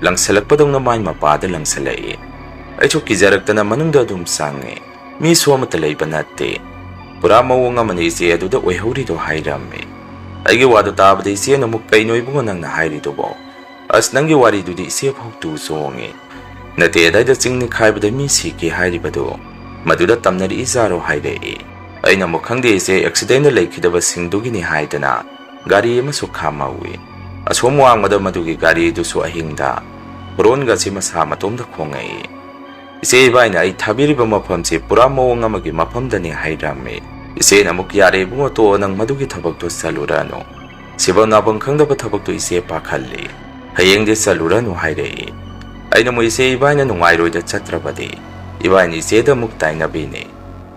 ꯂꯪꯁꯜꯂꯛꯄꯗꯧꯅ ꯃꯥꯏ ꯃꯄꯥꯗ ꯂꯪꯁꯜꯂꯛꯏ ꯑꯩꯁꯨ ꯀꯤꯖꯔꯛꯇꯅ ꯃꯅꯨꯡꯗ ꯑꯗꯨꯝ ꯆꯪꯉꯦ ꯃꯤꯁꯨ ꯑꯃꯠꯇ ꯂꯩꯕ ꯅꯠꯇꯦ ꯄꯨꯔꯥ ꯃꯑꯣꯡ ꯑꯃꯅ ꯏꯆꯦ ꯑꯗꯨꯗ ꯑꯣꯏꯍꯧꯔꯤꯗꯣ ꯍꯥꯏꯔꯝꯃꯤ ꯑꯩꯒꯤ ꯋꯥꯗꯨ ꯇꯥꯕꯗ ꯏꯆꯦꯅ ꯑꯃꯨꯛ ꯀꯩꯅꯣ ꯏꯕꯨꯡꯉꯣ ꯅꯪꯅ ꯍꯥꯏꯔꯤꯗꯨꯕꯣ ꯑꯁ ꯅꯪꯒꯤ ꯋꯥꯔꯤꯗꯨꯗꯤ ꯏꯆꯦ ꯐꯥꯎ ꯇꯨ ꯆꯣꯡꯉꯦ ꯅꯠꯇꯦ ꯑꯗꯥꯏꯗ ꯆꯤꯡ ꯅꯤꯡꯈꯥꯏꯕꯗ ꯃꯤ ꯁꯤꯈꯤ ꯍꯥꯏꯔꯤꯕꯗꯣ ꯃꯗꯨꯗ ꯇꯝꯅꯔꯛꯏꯖꯥꯔꯣ ꯍꯥꯏꯔꯛꯏ ꯑꯩꯅ ꯑꯃꯨꯛ ꯈꯪꯗꯦ ꯏꯆꯦ ꯑꯦꯛꯁꯤꯗꯦꯟꯗ ꯂꯩꯈꯤꯗꯕꯁꯤꯡꯗꯨꯒꯤꯅꯤ ꯍꯥꯏꯗꯅ ꯒꯥꯔꯤ ꯑꯃꯁꯨ ꯈꯥꯝꯍꯧꯏ ꯑꯁꯣꯝ ꯋꯥꯡꯃꯗ ꯃꯗꯨꯒꯤ ꯒꯥꯔꯤꯗꯨꯁꯨ ꯑꯍꯤꯡꯗ ꯍꯣꯔꯣꯟꯒꯁꯤ ꯃꯁꯥ ꯃꯇꯣꯝꯗ ꯈꯣꯡꯉꯛꯏ ꯏꯆꯦ ꯏꯕꯥꯏꯅ ꯑꯩ ꯊꯥꯕꯤꯔꯤꯕ ꯃꯐꯝꯁꯤ ꯄꯨꯔꯥ ꯃꯑꯣꯡ ꯑꯃꯒꯤ ꯃꯐꯝꯗꯅꯤ ꯍꯥꯏꯔꯝꯃꯤ ꯏꯆꯦꯅ ꯑꯃꯨꯛ ꯌꯥꯔꯦ ꯏꯕꯨꯡꯉꯣ ꯇꯣꯛꯑꯣ ꯅꯪ ꯃꯗꯨꯒꯤ ꯊꯕꯛꯇꯣ ꯆꯠꯂꯨꯔꯅꯨ ꯁꯤꯕ ꯅꯥꯕꯝ ꯈꯪꯗꯕ ꯊꯕꯛꯇꯣ ꯏꯆꯦ ꯄꯥꯈꯠꯂꯤ ꯍꯌꯦꯡꯗꯤ ꯆꯠꯂꯨꯔꯅꯨ ꯍꯥꯏꯔꯛꯏ ꯑꯩꯅ ꯑꯃꯨꯛ ꯏꯆꯦ ꯏꯕꯥꯏꯅ ꯅꯨꯡꯉꯥꯏꯔꯣꯏꯗ ꯆꯠꯇ꯭ꯔꯕꯗꯤ ꯏꯕꯥꯏꯅ ꯏꯆꯦꯗ ꯑꯃꯨꯛ ꯇꯥꯏꯅꯕꯤꯅꯤ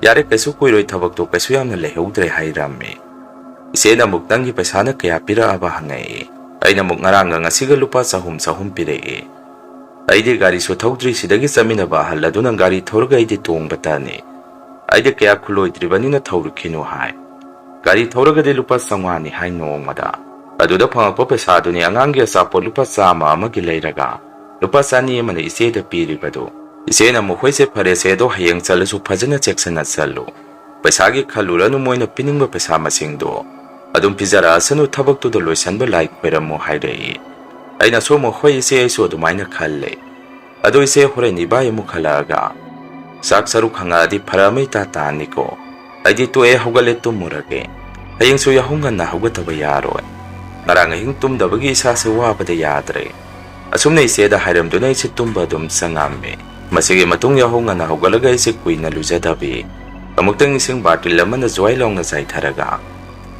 ꯌꯥꯔꯦ ꯀꯩꯁꯨ ꯀꯨꯏꯔꯣꯏ ꯊꯕꯛꯇꯣ ꯀꯩꯁꯨ ꯌꯥꯝꯅ ꯂꯩꯍꯧꯗ꯭ꯔꯦ ꯍꯥꯏꯔꯝꯃꯤ ꯏꯆꯦꯅ ꯑꯃꯨꯛ ꯅꯪꯒꯤ ꯄꯩꯁꯥꯅ ꯀꯌꯥ ꯄꯤꯔꯛꯑꯕ ꯍꯪꯉꯛꯏ ꯑꯩꯅ ꯑꯃꯨꯛ ꯉꯔꯥꯡꯒ ꯉꯁꯤꯒ ꯂꯨꯄꯥ 300 ꯄꯤꯔꯛꯏ ꯑꯩꯗꯤ ꯒꯥꯔꯤꯁꯨ ꯊꯧꯗ꯭ꯔꯤ ꯁꯤꯗꯒꯤ ꯆꯠꯃꯤꯟꯅꯕ ꯑꯍꯜ ꯑꯗꯨꯅ ꯒꯥꯔꯤ ꯊꯧꯔꯒ ꯑꯩꯗꯤ ꯇꯣꯡꯕ ꯇꯥꯅꯤ ꯑꯩꯗꯤ ꯀꯌꯥ ꯈꯨꯂꯣꯏꯗ꯭ꯔꯤꯕꯅꯤꯅ ꯊꯧꯔꯛꯈꯤꯅꯨ ꯍꯥꯏ ꯒꯥꯔꯤ ꯊꯧꯔꯒꯗꯤ ꯂꯨꯄꯥ 500ꯅꯤ ꯍꯥꯏ ꯅꯣꯡꯃꯗ ꯑꯗꯨꯗ ꯐꯪꯉꯛꯄ ꯄꯩꯁꯥꯗꯨꯅꯤ ꯑꯉꯥꯡꯒꯤ ꯑꯆꯥꯄꯣꯠ ꯂꯨꯄꯥ 100 ꯑꯃꯒꯤ ꯂꯩꯔꯒ ꯂꯨꯄꯥ 200 ꯑꯃꯅ ꯏꯆꯦꯗ ꯄꯤꯔꯤꯕꯗꯨ ꯏꯆꯦꯅ ꯃꯈꯣꯏꯁꯦ ꯐꯔꯦꯁꯦ ꯑꯗꯣ ꯍꯌꯦꯡ ꯆꯠꯂꯁꯨ ꯐꯖꯅ ꯆꯦꯛꯁꯤꯟꯅ ꯆꯠꯂꯨ ꯄꯩꯁꯥꯒꯤ ꯈꯜꯂꯨꯔꯅꯨ ꯃꯣꯏꯅ ꯄꯤꯅꯤꯡꯕ ꯄꯩꯁꯥ ꯃꯁꯤꯡꯗꯣ ꯑꯗꯨꯝ ꯄꯤꯖꯔꯛꯑꯁꯅꯨ ꯊꯕꯛꯇꯨꯗ ꯂꯣꯏꯁꯟꯕ ꯂꯥꯏ ꯈꯣꯏꯔꯝꯃꯨ ꯍꯥꯏꯔꯛꯏ ꯑꯩꯅꯁꯨ ꯑꯃꯨꯛ ꯍꯣꯏ ꯏꯆꯦ ꯑꯩꯁꯨ ꯑꯗꯨꯃꯥꯏꯅ ꯈꯜꯂꯦ ꯑꯗꯣ ꯏꯆꯦ ꯍꯣꯔꯦꯟ ꯏꯕꯥꯏ ꯑꯃꯨꯛ ꯍꯜꯂꯛꯑꯒ ꯆꯥꯛ ꯁꯔꯨꯛ ꯍꯪꯉꯛꯑꯗꯤ ꯐꯔꯛ ꯏꯇꯥ ꯇꯥꯅꯤꯀꯣ ꯑꯩꯗꯤ ꯇꯣꯛꯑꯦ ꯍꯧꯒꯠꯂꯦ ꯇꯨꯝꯃꯨꯔꯒꯦ ꯍꯌꯦꯡꯁꯨ ꯌꯥꯍꯧ ꯉꯟꯅ ꯍꯧꯒꯠꯇꯕ ꯌꯥꯔꯣꯏ ꯉꯔꯥꯡ ꯑꯍꯤꯡ ꯇꯨꯝꯗꯕꯒꯤ ꯏꯁꯥꯁꯦ ꯋꯥꯕꯗ ꯌꯥꯗ꯭ꯔꯦ ꯑꯁꯨꯝꯅ ꯏꯆꯦꯗ ꯍꯥꯏꯔꯝꯗꯨꯅ ꯑꯩꯁꯦ ꯇꯨꯝꯕ ꯑꯗꯨꯝ ꯆꯪꯉꯝꯃꯦ ꯃꯁꯤꯒꯤ ꯃꯇꯨꯡ ꯌꯥꯍꯧ ꯉꯟꯅ ꯍꯧꯒꯠꯂꯒ ꯑꯩꯁꯦ ꯀꯨꯏꯅ ꯂꯨꯖꯗꯕꯤ ꯑꯃꯨꯛꯇꯪ ꯏꯁꯤꯡ ꯕꯥꯔꯇꯤꯜ ꯑꯃꯅ ꯖ꯭ꯋꯥꯏ ꯂꯥꯎꯅ ꯆꯥꯏꯊꯔꯒ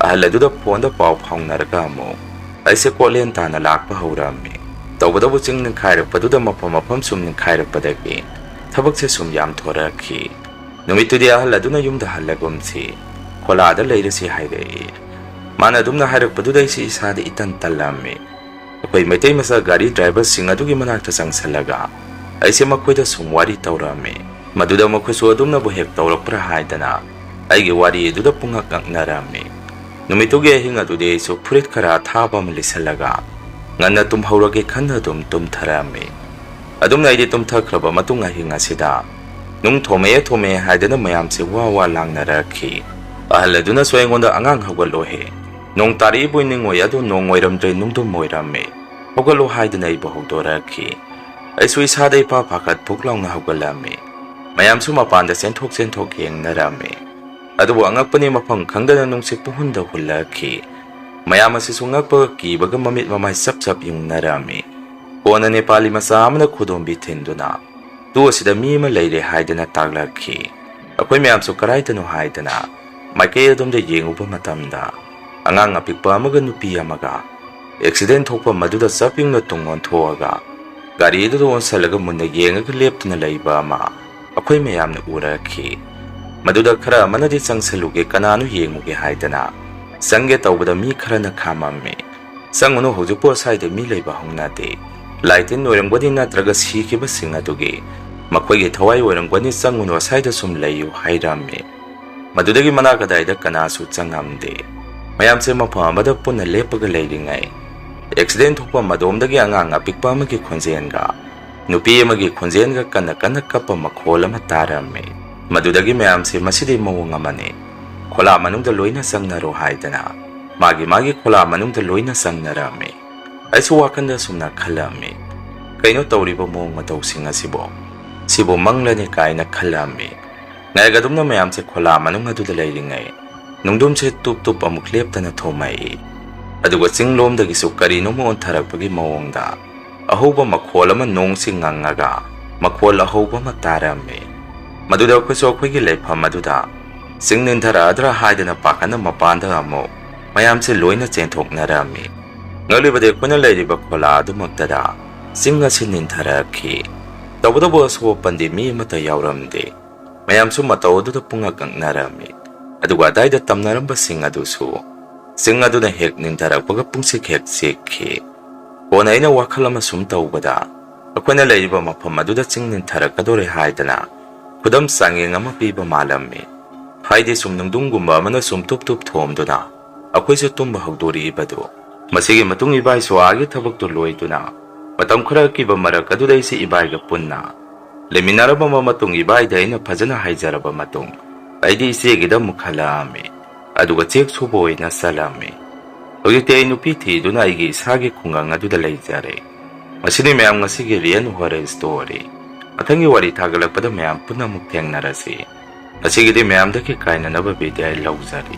ꯑꯍꯜ ꯑꯗꯨꯗ ꯐꯣꯟꯗ ꯄꯥꯎ ꯐꯥꯎꯅꯔꯒ ꯑꯃꯨꯛ ꯑꯩꯁꯦ ꯀꯣꯠꯂꯦꯟ ꯇꯥꯅ ꯂꯥꯛꯄ ꯍꯧꯔꯝꯃꯤ ꯇꯧꯕꯗꯕꯨ ꯆꯤꯡ ꯅꯤꯡꯈꯥꯏꯔꯛꯄꯗꯨꯗ ꯃꯐꯝ ꯁꯨꯝ ꯅꯤꯡꯈꯥꯏꯔꯛꯄꯗꯒꯤ ꯊꯕꯛꯁꯦ ꯁꯨꯝ ꯌꯥꯝꯊꯣꯔꯛꯈꯤ ꯅꯨꯃꯤꯠꯇꯨꯗꯤ ꯑꯍꯜ ꯑꯗꯨꯅ ꯌꯨꯝꯗ ꯍꯜꯂꯒꯨꯝꯁꯤ ꯈꯣꯂꯥꯗ ꯂꯩꯔꯁꯤ ꯍꯥꯏꯔꯛꯏ ꯃꯥꯅ ꯑꯗꯨꯝꯅ ꯍꯥꯏꯔꯛꯄꯗꯨꯗ ꯑꯩꯁꯦ ꯏꯁꯥꯗ ꯏꯇꯟ ꯇꯜꯂꯝꯃꯤ ꯑꯩꯈꯣꯏ ꯃꯩꯇꯩ ꯃꯆꯥ ꯒꯥꯔꯤ ꯗ꯭ꯔꯥꯏꯚꯔꯁꯤꯡ ꯑꯗꯨꯒꯤ ꯃꯅꯥꯛꯇ ꯆꯪꯁꯜꯂꯒ ꯑꯩꯁꯦ ꯃꯈꯣꯏꯗ ꯁꯨꯝ ꯋꯥꯔꯤ ꯇꯧꯔꯝꯃꯤ ꯃꯗꯨꯗ ꯃꯈꯣꯏꯁꯨ ꯑꯗꯨꯝꯅꯕꯨ ꯍꯦꯛ ꯇꯧꯔꯛꯄ꯭ꯔꯥ ꯍꯥꯏꯗꯅ ꯑꯩꯒꯤ ꯋꯥꯔꯤ ꯑꯗꯨꯗ ꯄꯨꯡꯉꯛ ꯉꯛꯅꯔꯝꯃꯤ ꯅꯨꯃꯤꯠꯇꯨꯒꯤ ꯑꯍꯤꯡ ꯑꯗꯨꯗꯤ ꯑꯩꯁꯨ ꯐꯨꯔꯤꯠ ꯈꯔ ꯑꯊꯥꯕ ꯑꯃ ꯂꯤꯠꯁꯜꯂꯒ ꯉꯟꯅ ꯇꯨꯝꯍꯧꯔꯒꯦ ꯈꯟꯅ ꯑꯗꯨꯝ ꯇꯨꯝꯊꯔꯝꯃꯤ ꯑꯗꯨꯝꯅ ꯑꯩꯗꯤ ꯇꯨꯝꯊꯈ꯭ꯔꯕ ꯃꯇꯨꯡ ꯑꯍꯤꯡ ꯑꯁꯤꯗ ꯅꯨꯡ ꯊꯣꯝꯃꯛꯑꯦ ꯍꯥꯏꯗꯅ ꯃꯌꯥꯝꯁꯦ ꯋꯥ ꯂꯥꯡꯅꯔꯛꯈꯤ ꯑꯍꯜ ꯑꯗꯨꯅꯁꯨ ꯑꯩꯉꯣꯟꯗ ꯑꯉꯥꯡ ꯍꯧꯒꯠꯂꯣꯍꯦ ꯅꯣꯡ ꯇꯥꯔꯛꯏꯕꯣꯏ ꯅꯤꯡꯉꯣꯏ ꯑꯗꯨ ꯅꯣꯡ ꯑꯣꯏꯔꯝꯗ꯭ꯔꯦ ꯅꯨꯡꯗꯨꯝ ꯑꯣꯏꯔꯝꯃꯦ ꯍꯧꯒꯠꯂꯣ ꯍꯥꯏꯗꯅ ꯑꯩꯕꯨ ꯍꯧꯗꯣꯔꯛꯈꯤ ꯑꯩꯁꯨ ꯏꯁꯥꯗ ꯏꯄꯥ ꯄꯥꯈꯠ ꯐꯨꯛ ꯂꯥꯎꯅ ꯍꯧꯒꯠꯂꯝꯃꯤ ꯃꯌꯥꯝꯁꯨ ꯃꯄꯥꯟꯗ ꯆꯦꯟꯊꯣꯛ ꯌꯦꯡꯅꯔꯝꯃꯤ ꯑꯗꯨꯕꯨ ꯑꯉꯛꯄꯅꯤ ꯃꯐꯝ ꯈꯪꯗꯅ ꯅꯨꯡꯁꯤꯠ ꯄꯨꯡꯍꯨꯟꯗ ꯍꯨꯜꯂꯛꯈꯤ ꯃꯌꯥꯝ ꯑꯁꯤꯁꯨ ꯉꯛꯄꯒ ꯀꯤꯕꯒ ꯃꯃꯤꯠ ꯃꯃꯥꯏ ꯆꯞ ꯌꯨꯡꯅꯔꯝꯃꯤ ꯀꯣꯟꯅ ꯅꯦꯄꯥꯂꯤ ꯃꯆꯥ ꯑꯃꯅ ꯈꯨꯗꯣꯝꯕꯤ ꯊꯤꯟꯗꯨꯅ ꯇꯨ ꯑꯁꯤꯗ ꯃꯤ ꯑꯃ ꯂꯩꯔꯦ ꯍꯥꯏꯗꯅ ꯇꯥꯛꯂꯛꯈꯤ ꯑꯩꯈꯣꯏ ꯃꯌꯥꯝꯁꯨ ꯀꯔꯥꯏꯗꯅꯣ ꯍꯥꯏꯗꯅ ꯃꯥꯏꯀꯩ ꯑꯗꯣꯝꯗ ꯌꯦꯡꯉꯨꯕ ꯃꯇꯝꯗ ꯑꯉꯥꯡ ꯑꯄꯤꯛꯄ ꯑꯃꯒ ꯅꯨꯄꯤ ꯑꯃꯒ ꯑꯦꯛꯁꯤꯗꯦꯟ ꯊꯣꯛꯄ ꯃꯗꯨꯗ ꯆꯞ ꯌꯨꯡꯅ ꯇꯨꯡ ꯑꯣꯟꯊꯣꯛꯑꯒ ꯒꯥꯔꯤ ꯑꯗꯨꯗ ꯑꯣꯟꯁꯜꯂꯒ ꯃꯨꯟꯅ ꯌꯦꯡꯉꯒ ꯂꯦꯞꯇꯨꯅ ꯂꯩꯕ ꯑꯃ ꯑꯩꯈꯣꯏ ꯃꯌꯥꯝꯅ ꯎꯔꯛꯈꯤ ꯃꯗꯨꯗ ꯈꯔ ꯑꯃꯅꯗꯤ ꯆꯪꯁꯜꯂꯨꯒꯦ ꯀꯅꯥꯅꯣ ꯌꯦꯡꯉꯨꯒꯦ ꯍꯥꯏꯗꯅ ꯆꯪꯒꯦ ꯇꯧꯕꯗ ꯃꯤ ꯈꯔꯅ ꯈꯥꯝꯃꯝꯃꯤ ꯆꯪꯉꯨꯅꯨ ꯍꯧꯖꯤꯛꯄꯨ ꯑꯁ꯭ꯋꯥꯏꯗ ꯃꯤ ꯂꯩꯕ ꯍꯧꯅꯗꯦ ꯂꯥꯏ ꯇꯤꯟ ꯑꯣꯏꯔꯝꯒꯅꯤ ꯅꯠꯇ꯭ꯔꯒ ꯁꯤꯈꯤꯕꯁꯤꯡ ꯑꯗꯨꯒꯤ ꯃꯈꯣꯏꯒꯤ ꯊꯋꯥꯏ ꯑꯣꯏꯔꯝꯒꯅꯤ ꯆꯪꯉꯨꯅꯨ ꯑꯁꯥꯏꯗ ꯁꯨꯝ ꯂꯩꯌꯨ ꯍꯥꯏꯔꯝꯃꯤ꯫ ꯃꯗꯨꯗꯒꯤ ꯃꯅꯥꯛ ꯑꯗꯥꯏꯗ ꯀꯅꯥꯁꯨ ꯆꯪꯉꯝꯗꯦ꯫ ꯃꯌꯥꯝꯁꯦ ꯃꯐꯝ ꯑꯃꯗ ꯄꯨꯟꯅ ꯂꯦꯞꯄꯒ ꯂꯩꯔꯤꯉꯩ ꯑꯦꯛꯁꯤꯗꯦꯟ ꯊꯣꯛꯄ ꯃꯗꯣꯝꯗꯒꯤ ꯑꯉꯥꯡ ꯑꯄꯤꯛꯄ ꯑꯃꯒꯤ ꯈꯣꯟꯖꯦꯜꯒ ꯅꯨꯄꯤ ꯑꯃꯒꯤ ꯈꯣꯟꯖꯦꯜꯒ ꯀꯟꯅ ꯀꯟꯅ ꯀꯞꯄ ꯃꯈꯣꯜ ꯑꯃ ꯇꯥꯔꯝꯃꯤ꯫ ꯃꯗꯨꯗꯒꯤ ꯃꯌꯥꯝꯁꯦ ꯃꯁꯤꯗꯤ ꯃꯑꯣꯡ ꯑꯃꯅꯤ, ꯈꯣꯂꯥ ꯃꯅꯨꯡꯗ ꯂꯣꯏꯅ ꯆꯪꯅꯔꯣ ꯍꯥꯏꯗꯅ ꯃꯥꯒꯤ ꯈꯣꯂꯥ ꯃꯅꯨꯡꯗ ꯂꯣꯏꯅ ꯆꯪꯅꯔꯝꯃꯤ꯫ ꯑꯩꯁꯨ ꯋꯥꯈꯜꯗ ꯁꯨꯝꯅ ꯈꯜꯂꯝꯃꯤ, ꯀꯩꯅꯣ ꯇꯧꯔꯤꯕ ꯃꯑꯣꯡ ꯃꯇꯧꯁꯤꯡ ꯁꯤꯕꯨ ꯃꯪꯂꯅꯤ ꯀꯥꯏꯅ ꯈꯜꯂꯝꯃꯤ꯫ ꯉꯥꯏꯒꯗꯨꯝꯅ ꯃꯌꯥꯝꯁꯦ ꯈꯣꯂꯥ ꯃꯅꯨꯡ ꯑꯗꯨꯗ ꯂꯩꯔꯤꯉꯩ ꯅꯨꯡꯗꯨꯝꯁꯦ ꯇꯨꯞ ꯇꯨꯞ ꯑꯃꯨꯛ ꯂꯦꯞꯇꯅ ꯊꯣꯝꯃꯛꯏ꯫ ꯑꯗꯨꯒ ꯆꯤꯡꯂꯣꯝꯗꯒꯤꯁꯨ ꯀꯔꯤꯅꯣꯃ ꯑꯣꯟꯊꯔꯛꯄꯒꯤ ꯃꯑꯣꯡꯗ ꯑꯍꯧꯕ ꯃꯈꯣꯜ ꯑꯃ ꯅꯣꯡꯁꯤ ꯉꯪꯉꯒ ꯃꯈꯣꯜ ꯑꯍꯧꯕ ꯑꯃ ꯇꯥꯔꯝꯃꯤ꯫ ꯃꯗꯨꯗ ꯑꯩꯈꯣꯏꯁꯨ ꯑꯩꯈꯣꯏꯒꯤ ꯂꯩꯐꯝ ꯑꯗꯨꯗ ꯆꯤꯡ ꯅꯤꯡꯊꯔꯛꯑꯗ꯭ꯔꯥ ꯍꯥꯏꯗꯅ ꯄꯥꯈꯠꯅ ꯃꯄꯥꯟꯗ ꯑꯃꯨꯛ ꯃꯌꯥꯝꯁꯦ ꯂꯣꯏꯅ ꯆꯦꯟꯊꯣꯛꯅꯔꯝꯃꯤ꯫ ꯉꯛꯂꯤꯕꯗꯤ ꯑꯩꯈꯣꯏꯅ ꯂꯩꯔꯤꯕ ꯈꯣꯂꯥ ꯑꯗꯨꯃꯛꯇꯗ ꯆꯤꯡ ꯑꯁꯤ ꯅꯤꯡꯊꯔꯛꯈꯤ꯫ ꯇꯧꯕꯇꯕꯨ ꯑꯁꯣꯛ ꯑꯄꯟꯗꯤ ꯃꯤ ꯑꯃꯠꯇ ꯌꯥꯎꯔꯝꯗꯦ꯫ ꯃꯌꯥꯝꯁꯨ ꯃꯇꯧ ꯑꯗꯨꯗ ꯄꯨꯡꯉꯛ ꯉꯛꯅꯔꯝꯃꯤ꯫ ꯑꯗꯨꯒ ꯑꯗꯥꯏꯗ ꯇꯝꯅꯔꯝꯕꯁꯤꯡ ꯑꯗꯨꯁꯨ ꯆꯤꯡ ꯑꯗꯨꯅ ꯍꯦꯛ ꯅꯤꯡꯊꯔꯛꯄꯒ ꯄꯨꯡꯁꯤꯛ ꯍꯦꯛ ꯆꯤꯛꯈꯤ꯫ ꯀꯣꯟꯅ ꯑꯩꯅ ꯋꯥꯈꯜ ꯑꯃ ꯁꯨꯝ ꯇꯧꯕꯗ ꯑꯩꯈꯣꯏꯅ ꯂꯩꯔꯤꯕ ꯃꯐꯝ ꯑꯗꯨꯗ ꯆꯤꯡ ꯅꯤꯡꯊꯔꯛꯀꯗꯣꯔꯦ ꯍꯥꯏꯗꯅ ꯈꯨꯗꯝ ꯆꯥꯡꯌꯦꯡ ꯑꯃ ꯄꯤꯕ ꯃꯥꯜꯂꯝꯃꯤ꯫ ꯍꯥꯏꯗꯤ ꯁꯨꯝ ꯅꯨꯡꯗꯨꯝꯒꯨꯝꯕ ꯑꯃꯅ ꯁꯨꯝ ꯇꯨꯞ ꯇꯨꯞ ꯊꯣꯝꯗꯨꯅ ꯑꯩꯈꯣꯏꯁꯨ ꯇꯨꯝꯕ ꯍꯧꯗꯣꯔꯤꯕꯗꯨ꯫ ꯃꯁꯤꯒꯤ ꯃꯇꯨꯡ ꯏꯕꯥꯏ ꯁ꯭ꯋꯥꯒꯤ ꯊꯕꯛꯇꯨ ꯂꯣꯏꯗꯨꯅ ꯃꯇꯝ ꯈꯔ ꯑꯀꯤꯕ ꯃꯔꯛ ꯑꯗꯨꯗ ꯑꯩꯁꯤ ꯏꯕꯥꯏꯒ ꯄꯨꯟꯅ ꯂꯩꯃꯤꯟꯅꯔꯕ ꯃꯇꯨꯡ ꯏꯕꯥꯏꯗ ꯑꯩꯅ ꯐꯖꯅ ꯍꯥꯏꯖꯔꯕ ꯃꯇꯨꯡ ꯑꯩꯗꯤ ꯏꯆꯦꯒꯤꯗ ꯑꯃꯨꯛ ꯍꯜꯂꯛꯑꯝꯃꯤ꯫ ꯑꯗꯨꯒ ꯆꯦꯛ ꯁꯨꯕ ꯑꯣꯏꯅ ꯆꯠꯂꯝꯃꯤ꯫ ꯍꯧꯖꯤꯛꯇꯤ ꯑꯩ ꯅꯨꯄꯤ ꯊꯤꯗꯨꯅ ꯑꯩꯒꯤ ꯏꯁꯥꯒꯤ ꯈꯨꯡꯒꯪ ꯑꯗꯨꯗ ꯂꯩꯖꯔꯦ꯫ ꯃꯁꯤꯅꯤ ꯃꯌꯥꯝ ꯉꯁꯤꯒꯤ ꯔꯤꯑꯦꯜ ꯍꯣꯔꯔ ꯁ꯭ꯇꯣꯔꯤ꯫ ꯃꯊꯪꯒꯤ ꯋꯥꯔꯤ ꯊꯥꯒꯠꯂꯛꯄꯗ ꯃꯌꯥꯝ ꯄꯨꯟꯅ ꯑꯃꯨꯛ ꯊꯦꯡꯅꯔꯁꯤ꯫ ꯉꯁꯤꯒꯤꯗꯤ ꯃꯌꯥꯝꯗꯒꯤ ꯀꯥꯏꯅꯅꯕ ꯕꯤꯗꯥꯏ ꯂꯧꯖꯔꯤ꯫